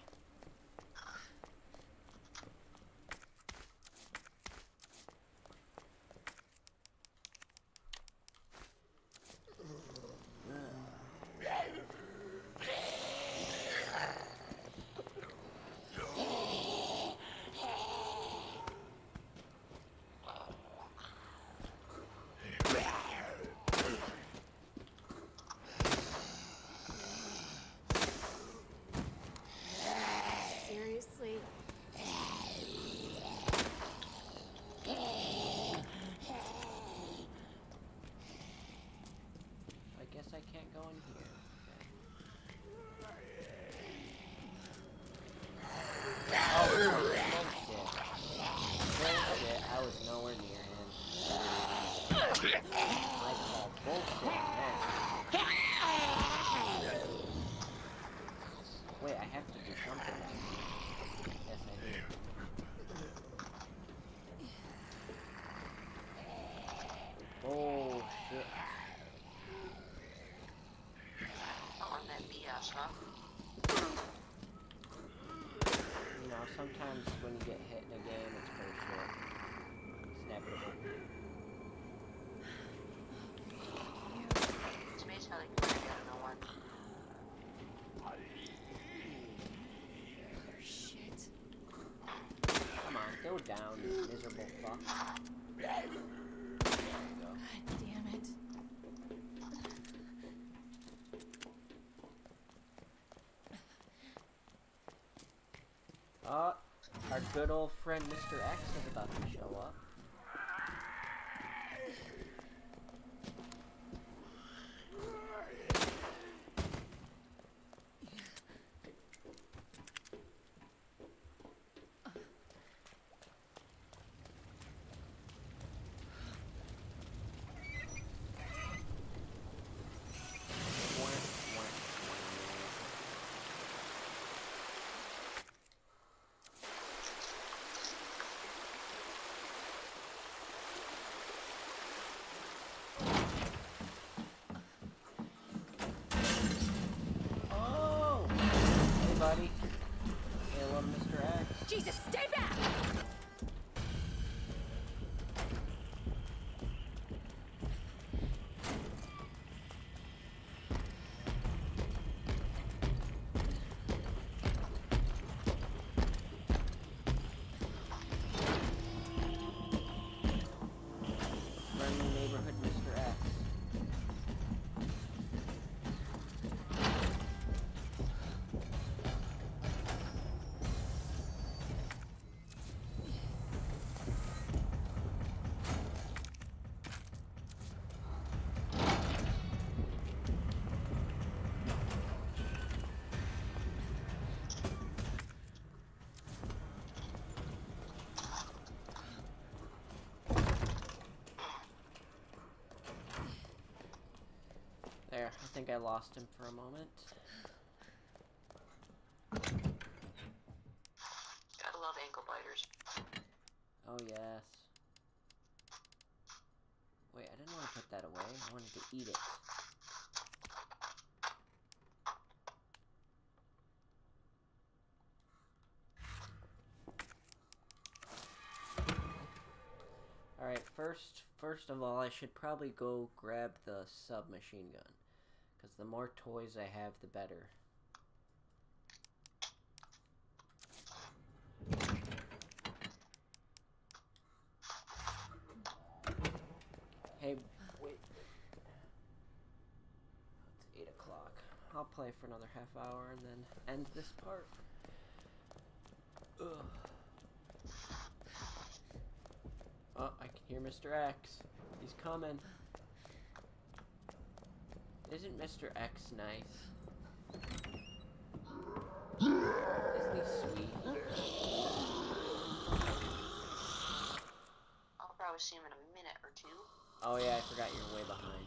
Seriously? I guess I can't go in here. Okay. Oh, bullshit. Bullshit, I was nowhere near him. I call bullshit on that. Wait, I have to do something now. Yes, I do. Oh, shit. Not on that BS, huh? You know, sometimes when you get hit in a game, it's bullshit. It's inevitable. It's amazing how they can break out of nowhere. Shit. Come on, go down, you miserable fuck. There you go. God damn it. Our good old friend Mr. X is about to show up. Buddy. Hey, love Mr. X. Jesus, stay back! Friendly neighborhood Mr. X. There, I think I lost him for a moment. Gotta love ankle biters. Oh, yes. Wait, I didn't want to put that away. I wanted to eat it. Alright, first of all, I should probably go grab the submachine gun. Because the more toys I have, the better. Hey, wait. It's 8 o'clock. I'll play for another half hour and then end this part. Ugh. Oh, I can hear Mr. X. He's coming. Isn't Mr. X nice? Isn't he sweet? I'll probably see him in a minute or two. Oh yeah, I forgot you're way behind.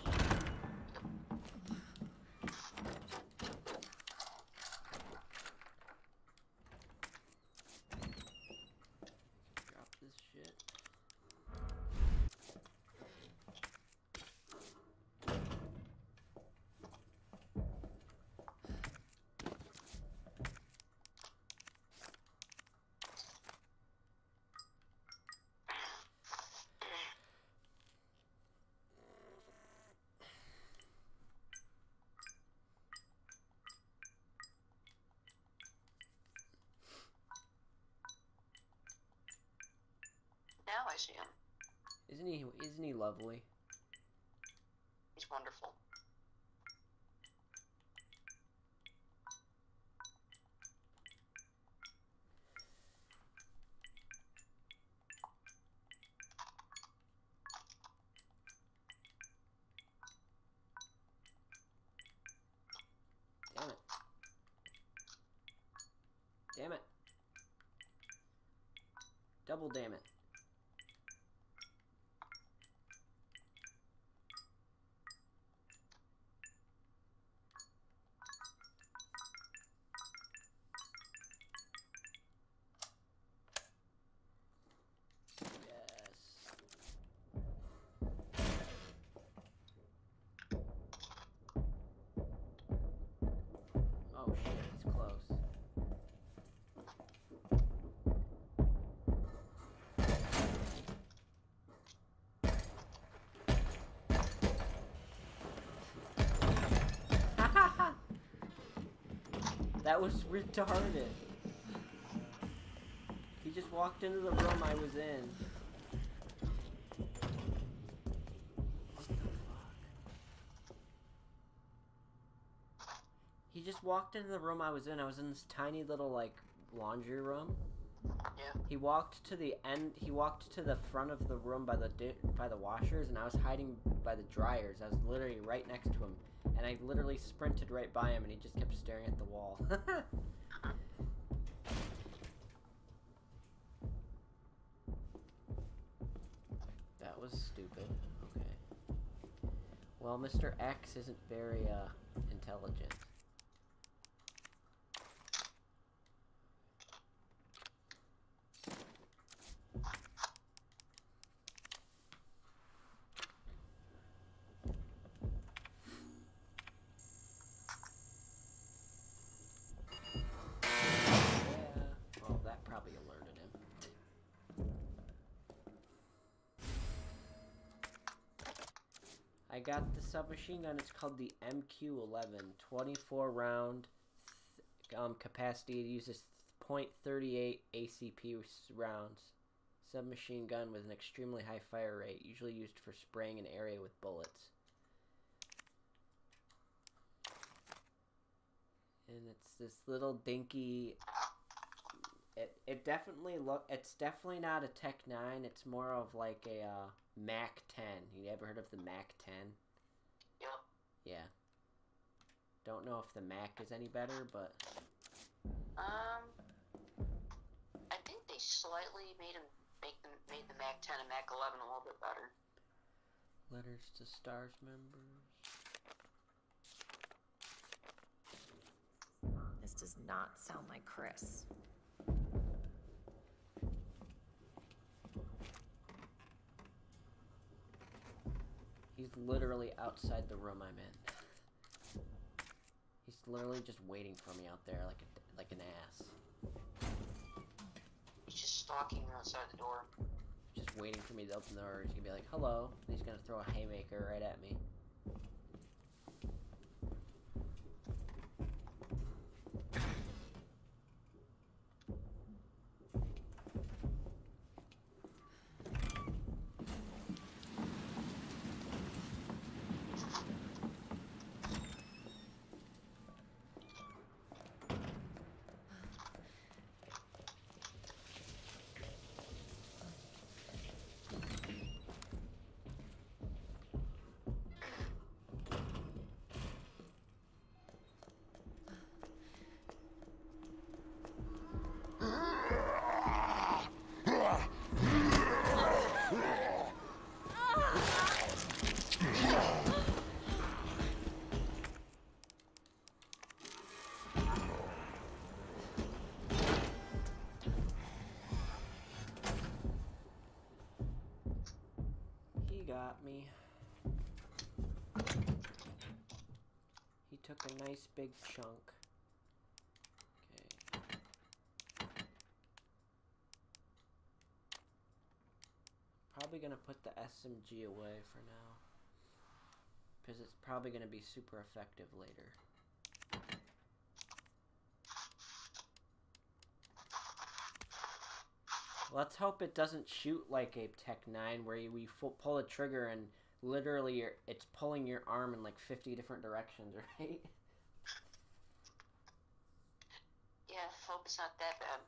I see him. Isn't he lovely? He's wonderful. Damn it. Damn it. Double damn it. Oh shit, it's close. That was retarded. He just walked into the room I was in. What the fuck? He just walked into the room I was in. I was in this tiny little, like, laundry room. Yeah. He walked to the end. He walked to the front of the room by the washers, and I was hiding by the dryers. I was literally right next to him, and I literally sprinted right by him, and he just kept staring at the wall. That was stupid. Okay. Well, Mr. X isn't very intelligent. Well, that probably alerted him. I got the submachine gun. It's called the MQ-11. 24 round capacity. It uses .38 ACP rounds. Submachine gun with an extremely high fire rate, usually used for spraying an area with bullets. And it's this little dinky. It definitely it's definitely not a Tech 9. It's more of like a Mac 10. You ever heard of the Mac 10? Yep. Yeah. Don't know if the Mac is any better, but I think they slightly made the Mac 10 and Mac 11 a little bit better. Letters to Stars members. This does not sound like Chris. He's literally outside the room I'm in. He's literally just waiting for me out there like an ass. He's just stalking you outside the door. Just waiting for me to open the door. He's gonna be like, hello. And he's gonna throw a haymaker right at me. Got me. He took a nice big chunk. Okay. Probably gonna put the SMG away for now, because it's probably gonna be super effective later. Let's hope it doesn't shoot like a Tech-9 where we pull a trigger and literally it's pulling your arm in like 50 different directions, right? Yeah, hope it's not that bad.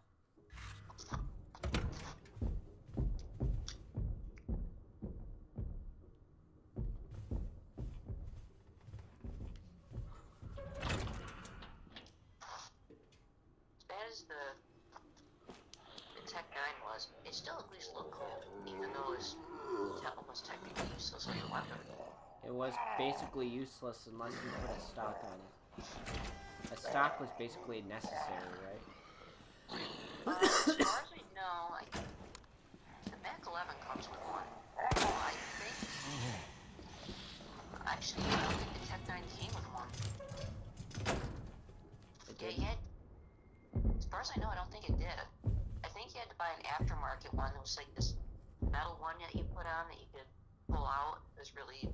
As bad as the Tech-9 was, it still at least looked cool, even though it was almost technically useless as a weapon. It was basically useless unless you put a stock on it. A stock was basically necessary, right? As far as I know, the Mac 11 comes with one. I think... Actually, I don't think the Tech-9 came with one. It Yeah, did. you had... As far as I know, I don't think it did. I think you had to buy an aftermarket one that was like this metal one that you put on that you could pull out. It was really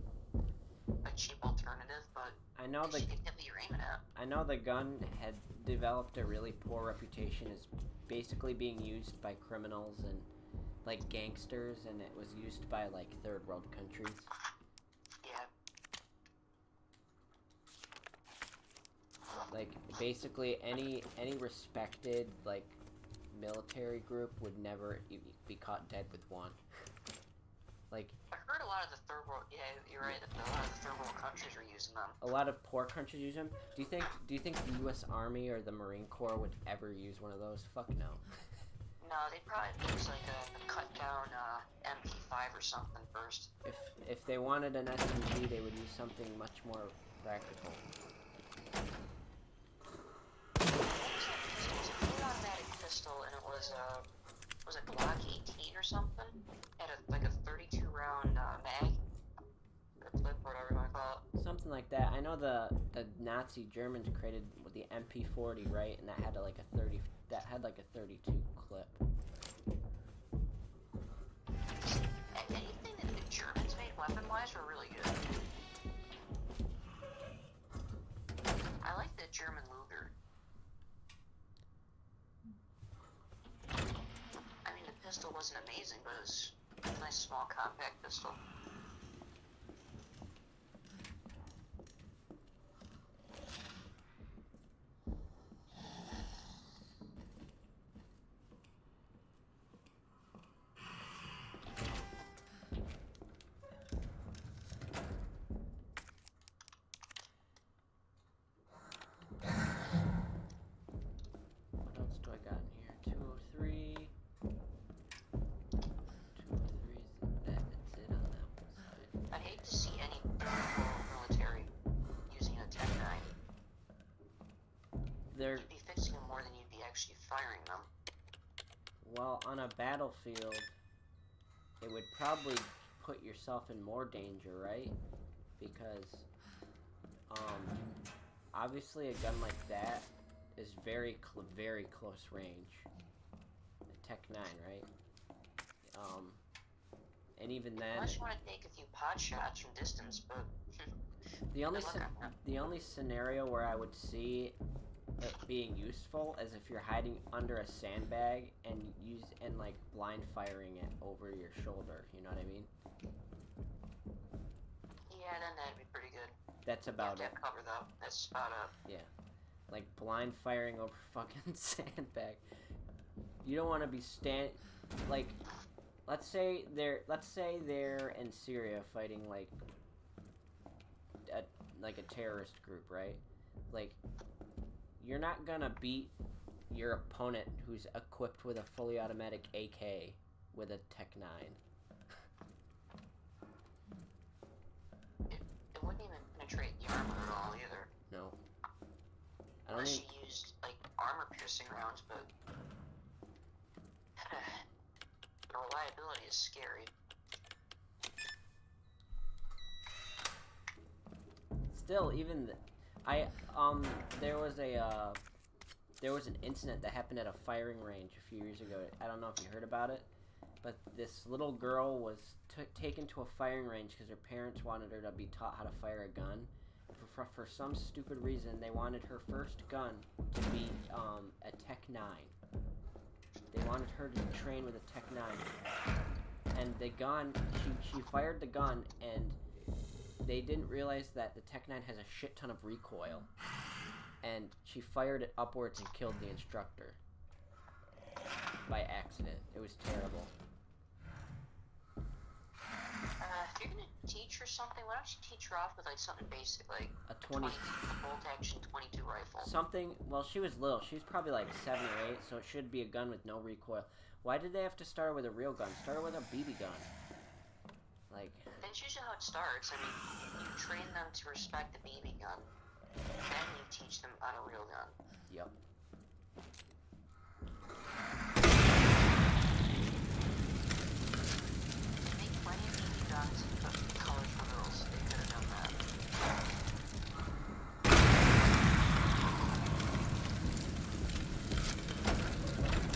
a cheap alternative, but I know you could hit what you're aiming at. I know the gun had developed a really poor reputation as basically being used by criminals and like gangsters, and it was used by like third world countries. Yeah. Like basically any respected like military group would never be caught dead with one. Like I heard a lot of the third world. Yeah, you're right. A lot of the third world countries are using them. a lot of poor countries use them. Do you think the U.S. Army or the Marine Corps would ever use one of those? Fuck no. No, they'd probably use like a cut down MP5 or something first. If they wanted an SMG, they would use something much more practical. It was a fully automatic pistol, and it was a Glock 18 or something. Had like a 32 round mag, or clip, or whatever you want to call it. Something like that. I know the Nazi Germans created the MP40, right? And that had like a 32 clip. Anything that the Germans made weapon-wise were really good. I like the German Luger. I mean, the pistol wasn't amazing, but it was a nice small compact pistol. What else do I got in here? 203. 203's that's it on that one side. I'd hate to see any military using a Tech-9. You'd be fixing them more than you'd be actually firing them. Well, on a battlefield, it would probably put yourself in more danger, right? Because, obviously a gun like that is very close range. A Tech-9, right? And even then... Unless you want to take a few pot shots from distance, but... The only scenario where I would see it being useful is if you're hiding under a sandbag and like blind firing it over your shoulder. You know what I mean? Yeah, then that'd be pretty good. That's about you have it. to cover though. That's spot up. Yeah, like blind firing over fucking sandbag. You don't want to be like. Let's say they're in Syria fighting like a terrorist group, right? Like, you're not gonna beat your opponent who's equipped with a fully automatic AK with a Tech-9. It wouldn't even penetrate the armor at all either. No. Unless you used like armor-piercing rounds, but the reliability is scary. Still, even there was an incident that happened at a firing range a few years ago. I don't know if you heard about it, but this little girl was taken to a firing range because her parents wanted her to be taught how to fire a gun. For some stupid reason, they wanted her first gun to be a Tech-9. They wanted her to train with a Tech-9. And the gun, she fired the gun, and they didn't realize that the Tech-9 has a shit ton of recoil. And she fired it upwards and killed the instructor. By accident. It was terrible. If you're gonna teach her something, why don't you teach her off with like something basic, like a 20 bolt action 22 rifle. Something. Well, she was little. She was probably like 7 or 8, so it should be a gun with no recoil. Why did they have to start with a real gun? Start her with a BB gun. Like. That's usually how it starts. I mean, you train them to respect the BB gun, then you teach them on a real gun. Yep. Plenty of BB guns and colors for girls. They could have done that.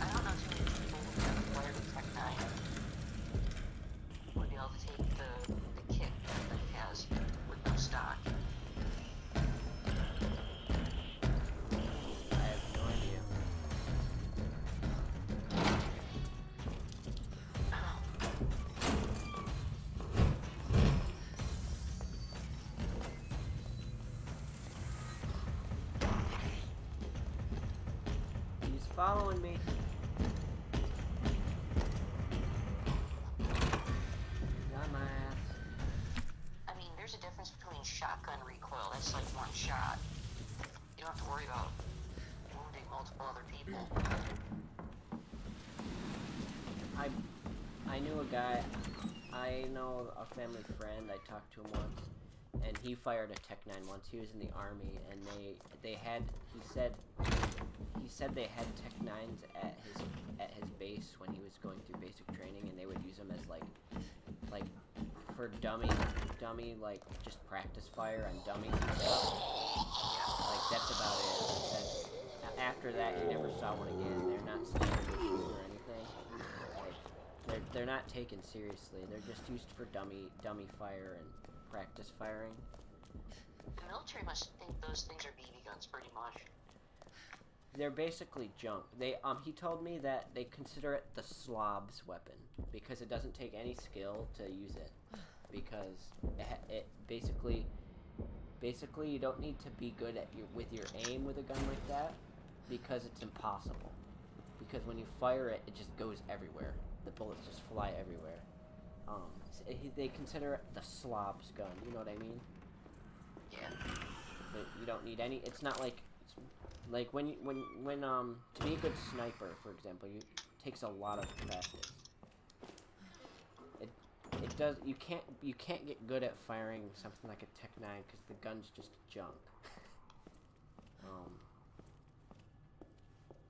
I don't know too many people who have acquired a Tech-9 would be able to take the kit that it has with no stock. I have no idea. He's following me. Got my ass. I mean, there's a difference between shotgun recoil. That's like one shot. You don't have to worry about wounding multiple other people. I knew a guy. I know a family friend. I talked to him once, and he fired a Tech-9 once. He was in the army, and they had. He said they had Tech-9s at his base when he was going through basic training, and they would use them as like for dummy like just practice fire on dummies and stuff. Like that's about it. He said after that he never saw one again. They're not standard issue or anything. Like they're not taken seriously. They're just used for dummy fire and practice firing. The military must think those things are BB guns pretty much. They're basically junk. He told me that they consider it the slob's weapon because it doesn't take any skill to use it. Because it basically you don't need to be good at with your aim with a gun like that because it's impossible. Because when you fire it, it just goes everywhere. The bullets just fly everywhere. They consider it the slob's gun. You know what I mean? Yeah. You don't need any. It's not like. Like when to be a good sniper, for example, it takes a lot of practice. It does. You can't get good at firing something like a Tech-9 because the gun's just junk.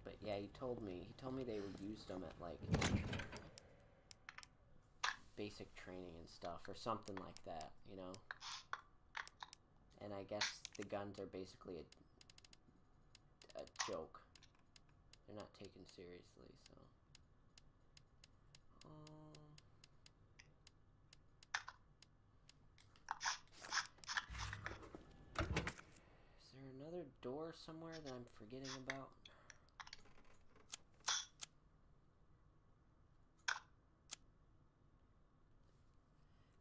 But yeah, he told me they would use them at like basic training and stuff or something like that, you know. And I guess the guns are basically a joke. They're not taken seriously, so. Is there another door somewhere that I'm forgetting about?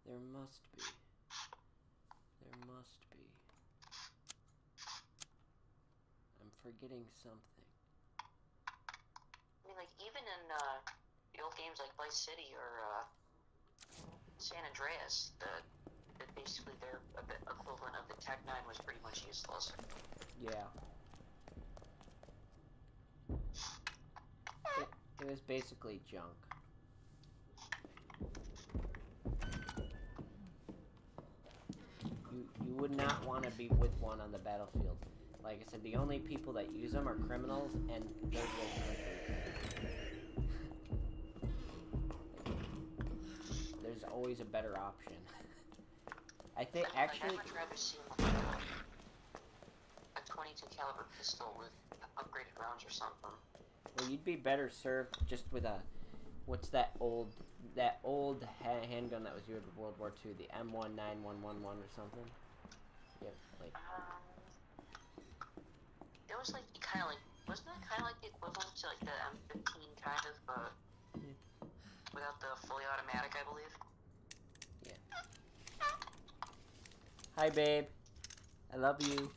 There must be. There must be. I'm forgetting something. I mean, like, even in the old games like Vice City or San Andreas, basically their equivalent of the Tech-9 was pretty much useless. Yeah. It was basically junk. You would not want to be with one on the battlefield. Like I said, the only people that use them are criminals and third world countries. There's always a better option. I think actually. I'd much rather see a 22 caliber pistol with upgraded rounds or something. Well, you'd be better served just with a. What's that old handgun that was used in World War II? The M19111 or something. Yep, like. It was like kind of like Wasn't that kind of like the equivalent to like the M15 kind of, but without the fully automatic, I believe? Yeah. Hi, babe. I love you.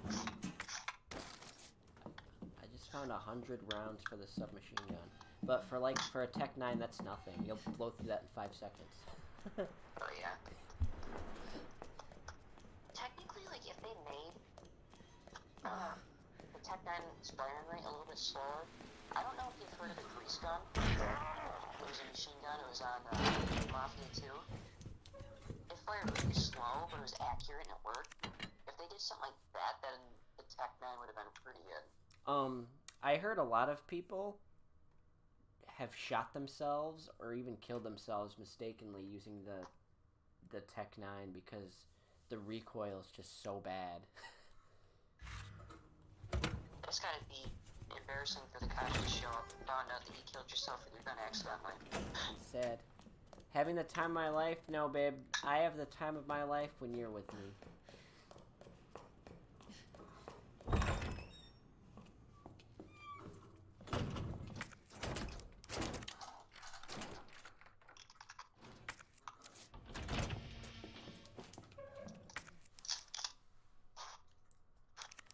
I just found 100 rounds for the submachine gun. But for a Tech 9, that's nothing. You'll blow through that in 5 seconds. Oh, yeah. Technically, like, if they made the Tech 9 Spider-Man ring a little bit slower, I don't know if you've heard of the Grease gun. It was a machine gun. It was on Mafia 2. It fired really slow, but it was accurate and it worked. If they did something like that, then the Tech 9 would have been pretty good. I heard a lot of people have shot themselves or even killed themselves mistakenly using the Tech 9 because the recoil is just so bad. It's gotta be embarrassing for the cops to show up and found out that you killed yourself with your gun accidentally. Sad. Having the time of my life? No, babe. I have the time of my life when you're with me.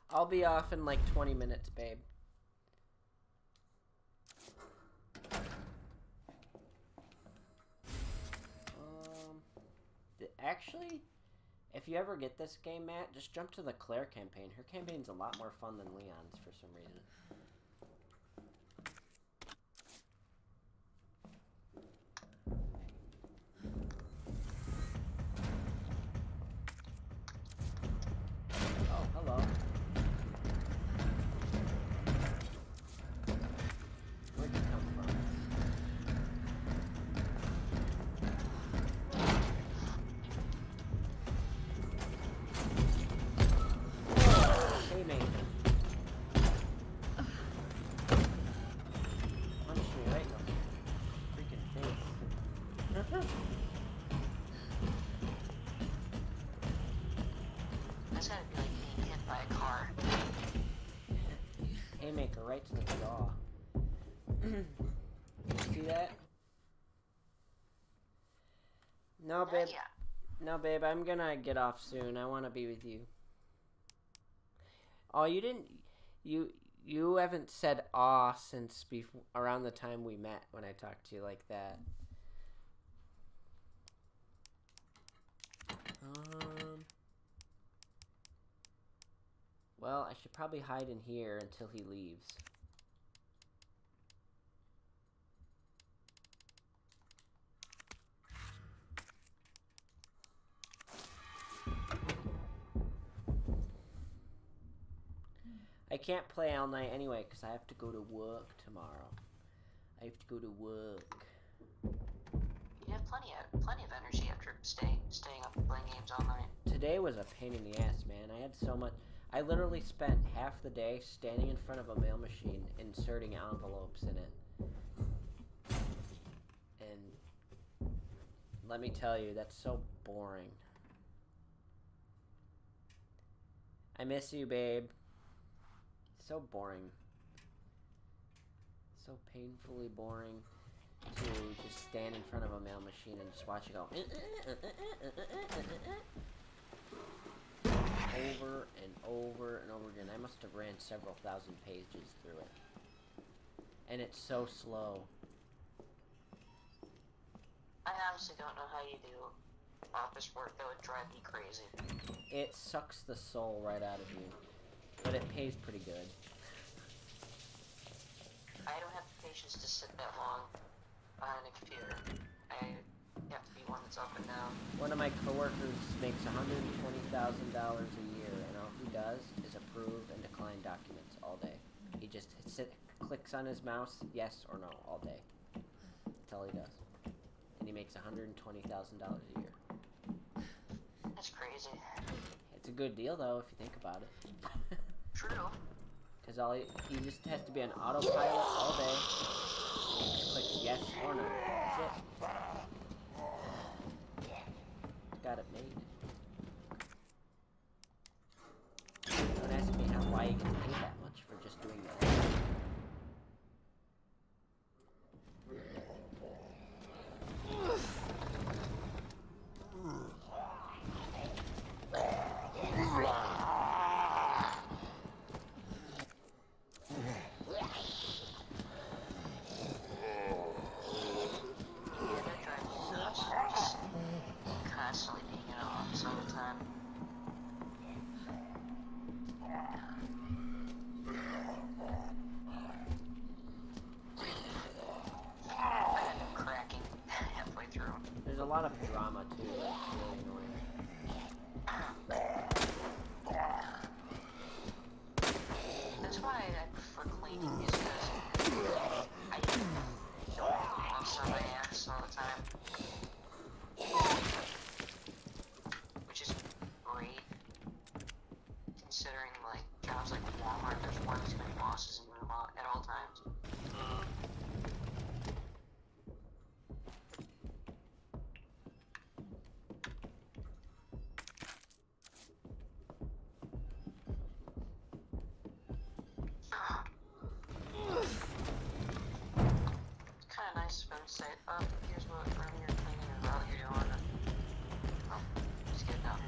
I'll be off in like 20 minutes, babe. Actually, if you ever get this game, Matt, just jump to the Claire campaign. Her campaign's a lot more fun than Leon's for some reason. Oh, hello. Where'd you come from? Hey, mate. Punch me right in the freaking face. That's gotta be like being hit by a car. Haymaker right to the jaw. See that? No, babe. Yeah. No, babe, I'm gonna get off soon. I want to be with you. Oh, you didn't... You haven't said "aw" since around the time we met when I talked to you like that. Well, I should probably hide in here until he leaves. I can't play all night anyway because I have to go to work tomorrow. I have to go to work. You have plenty of energy after staying up and playing games all night. Today was a pain in the ass, man. I had so much... I literally spent half the day standing in front of a mail machine inserting envelopes in it. And let me tell you, that's so boring. I miss you, babe. So boring. So painfully boring to just stand in front of a mail machine and just watch it go over and over and over again. I must have ran several thousand pages through it. And it's so slow. I honestly don't know how you do office work. That would drive me crazy. It sucks the soul right out of you. But it pays pretty good. I don't have the patience to sit that long behind a computer. I have to be one that's up and down. One of my coworkers makes $120,000 a year, and all he does is approve and decline documents all day. He just clicks on his mouse, yes or no, all day. That's all he does. And he makes $120,000 a year. That's crazy. It's a good deal, though, if you think about it. True. Because he just has to be on autopilot all day. He just clicks yes or no. That's it. Got it made. Don't ask me how why you get paid that much for just doing that. Constantly being in an office all the time. I end up cracking halfway through. There's a lot of drama too, that's really annoying. That's why I prefer cleaning, is because I don't bust on my ass all the time. Which is great, considering like jobs like Walmart, there's one too many bosses in the room at all times. It's kind of nice for them to say, oh, here's what room you're cleaning or what you're doing. Oh, just get it done.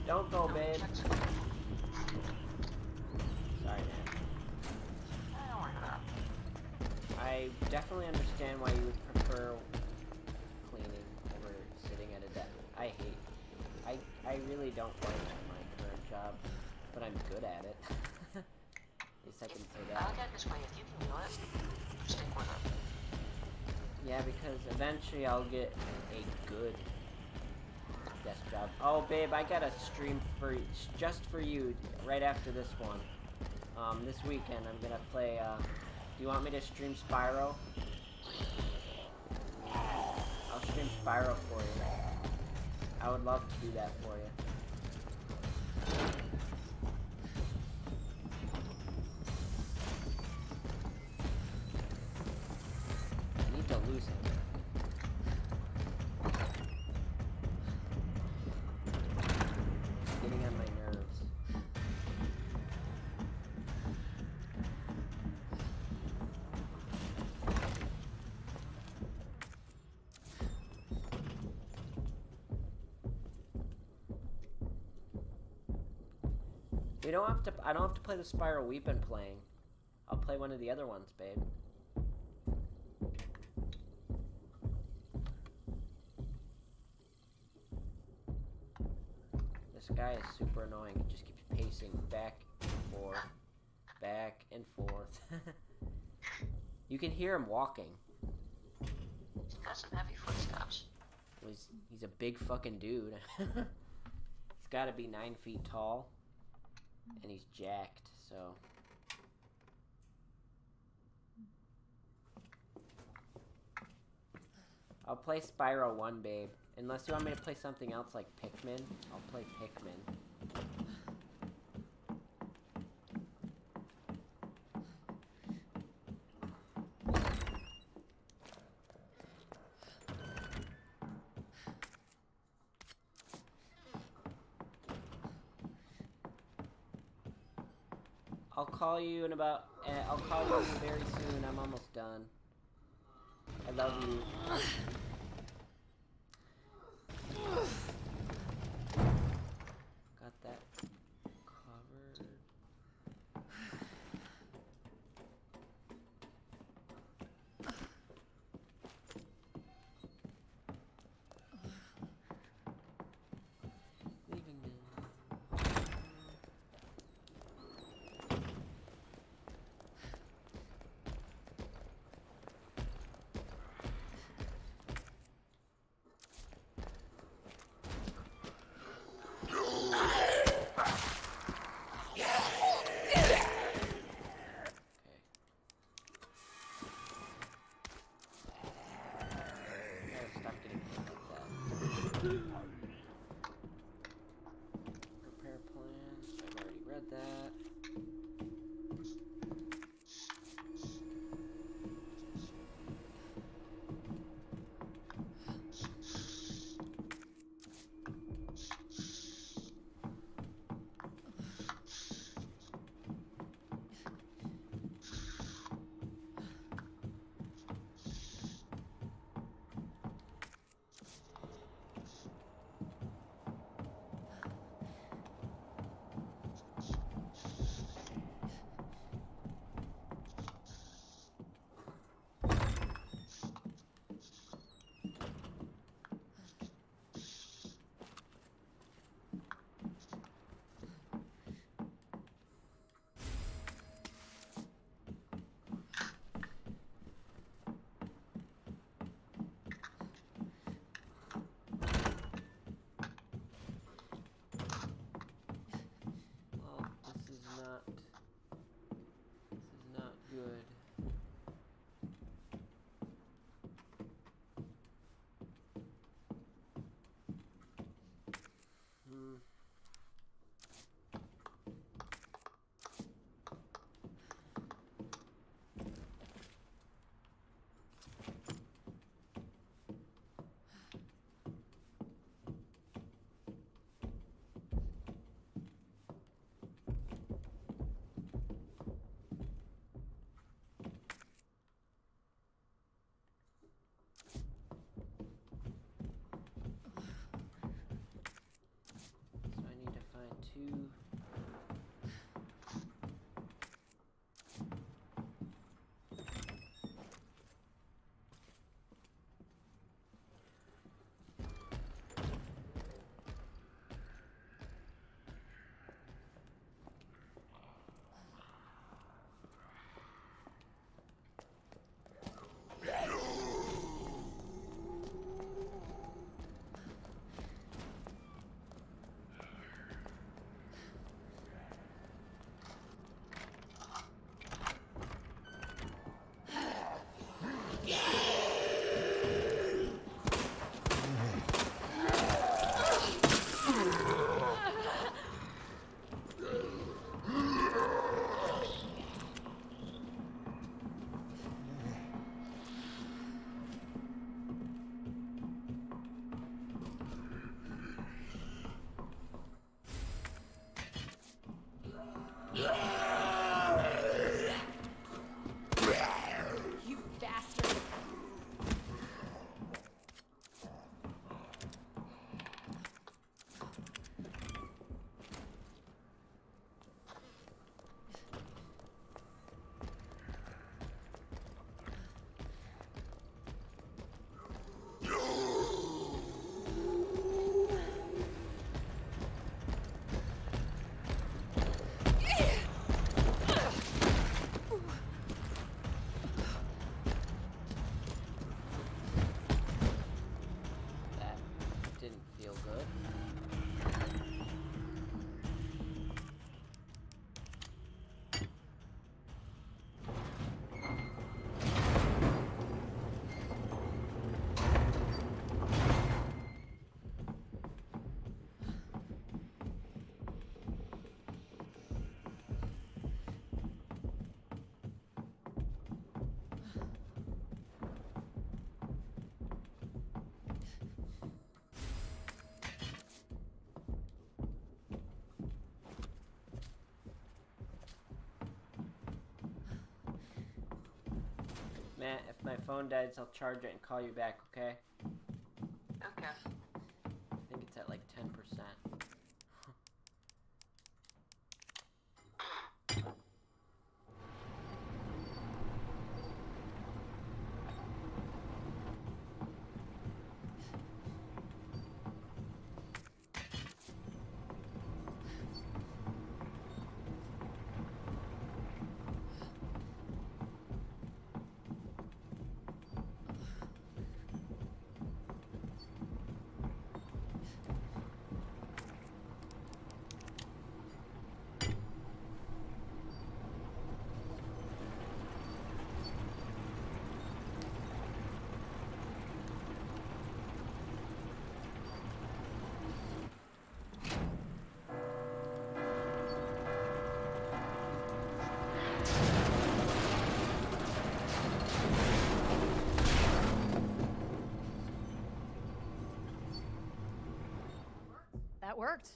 Don't go, babe. Sorry, man. Don't worry about it. I definitely understand why you would prefer cleaning over sitting at a desk. I really don't like my current job, but I'm good at it. At least I can say I that. look at it this way, if you can do it, stick with it. Yeah, because eventually I'll get a good desk job. Oh, babe, I got a stream for just for you right after this one. This weekend I'm gonna play. Do you want me to stream Spyro? I'll stream Spyro for you. I would love to do that for you. I need to lose him. Getting on my nerves. I don't have to play the Spyro we've been playing. I'll play one of the other ones, babe. This guy is super annoying. He just keeps pacing back and forth. Back and forth. You can hear him walking. He's got some heavy footsteps. He's a big fucking dude. He's gotta be 9 feet tall. And he's jacked, so... I'll play Spyro 1, babe. Unless you want me to play something else like Pikmin, I'll play Pikmin. I'll call you in about... I'll call you very soon. I'm almost done. I love you. Got that covered. Leaving now. 2. You bastard! That didn't feel good. Matt, if my phone dies, I'll charge it and call you back, okay? Okay. I think it's at like 10%. That worked.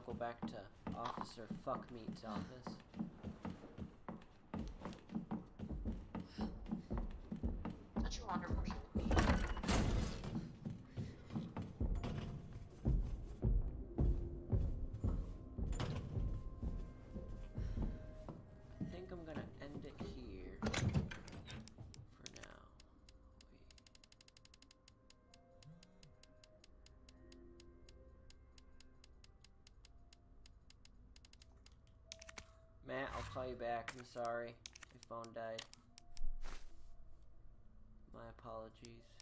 Go back to Officer Fuckmeat's office. call you back. I'm sorry. My phone died. My apologies.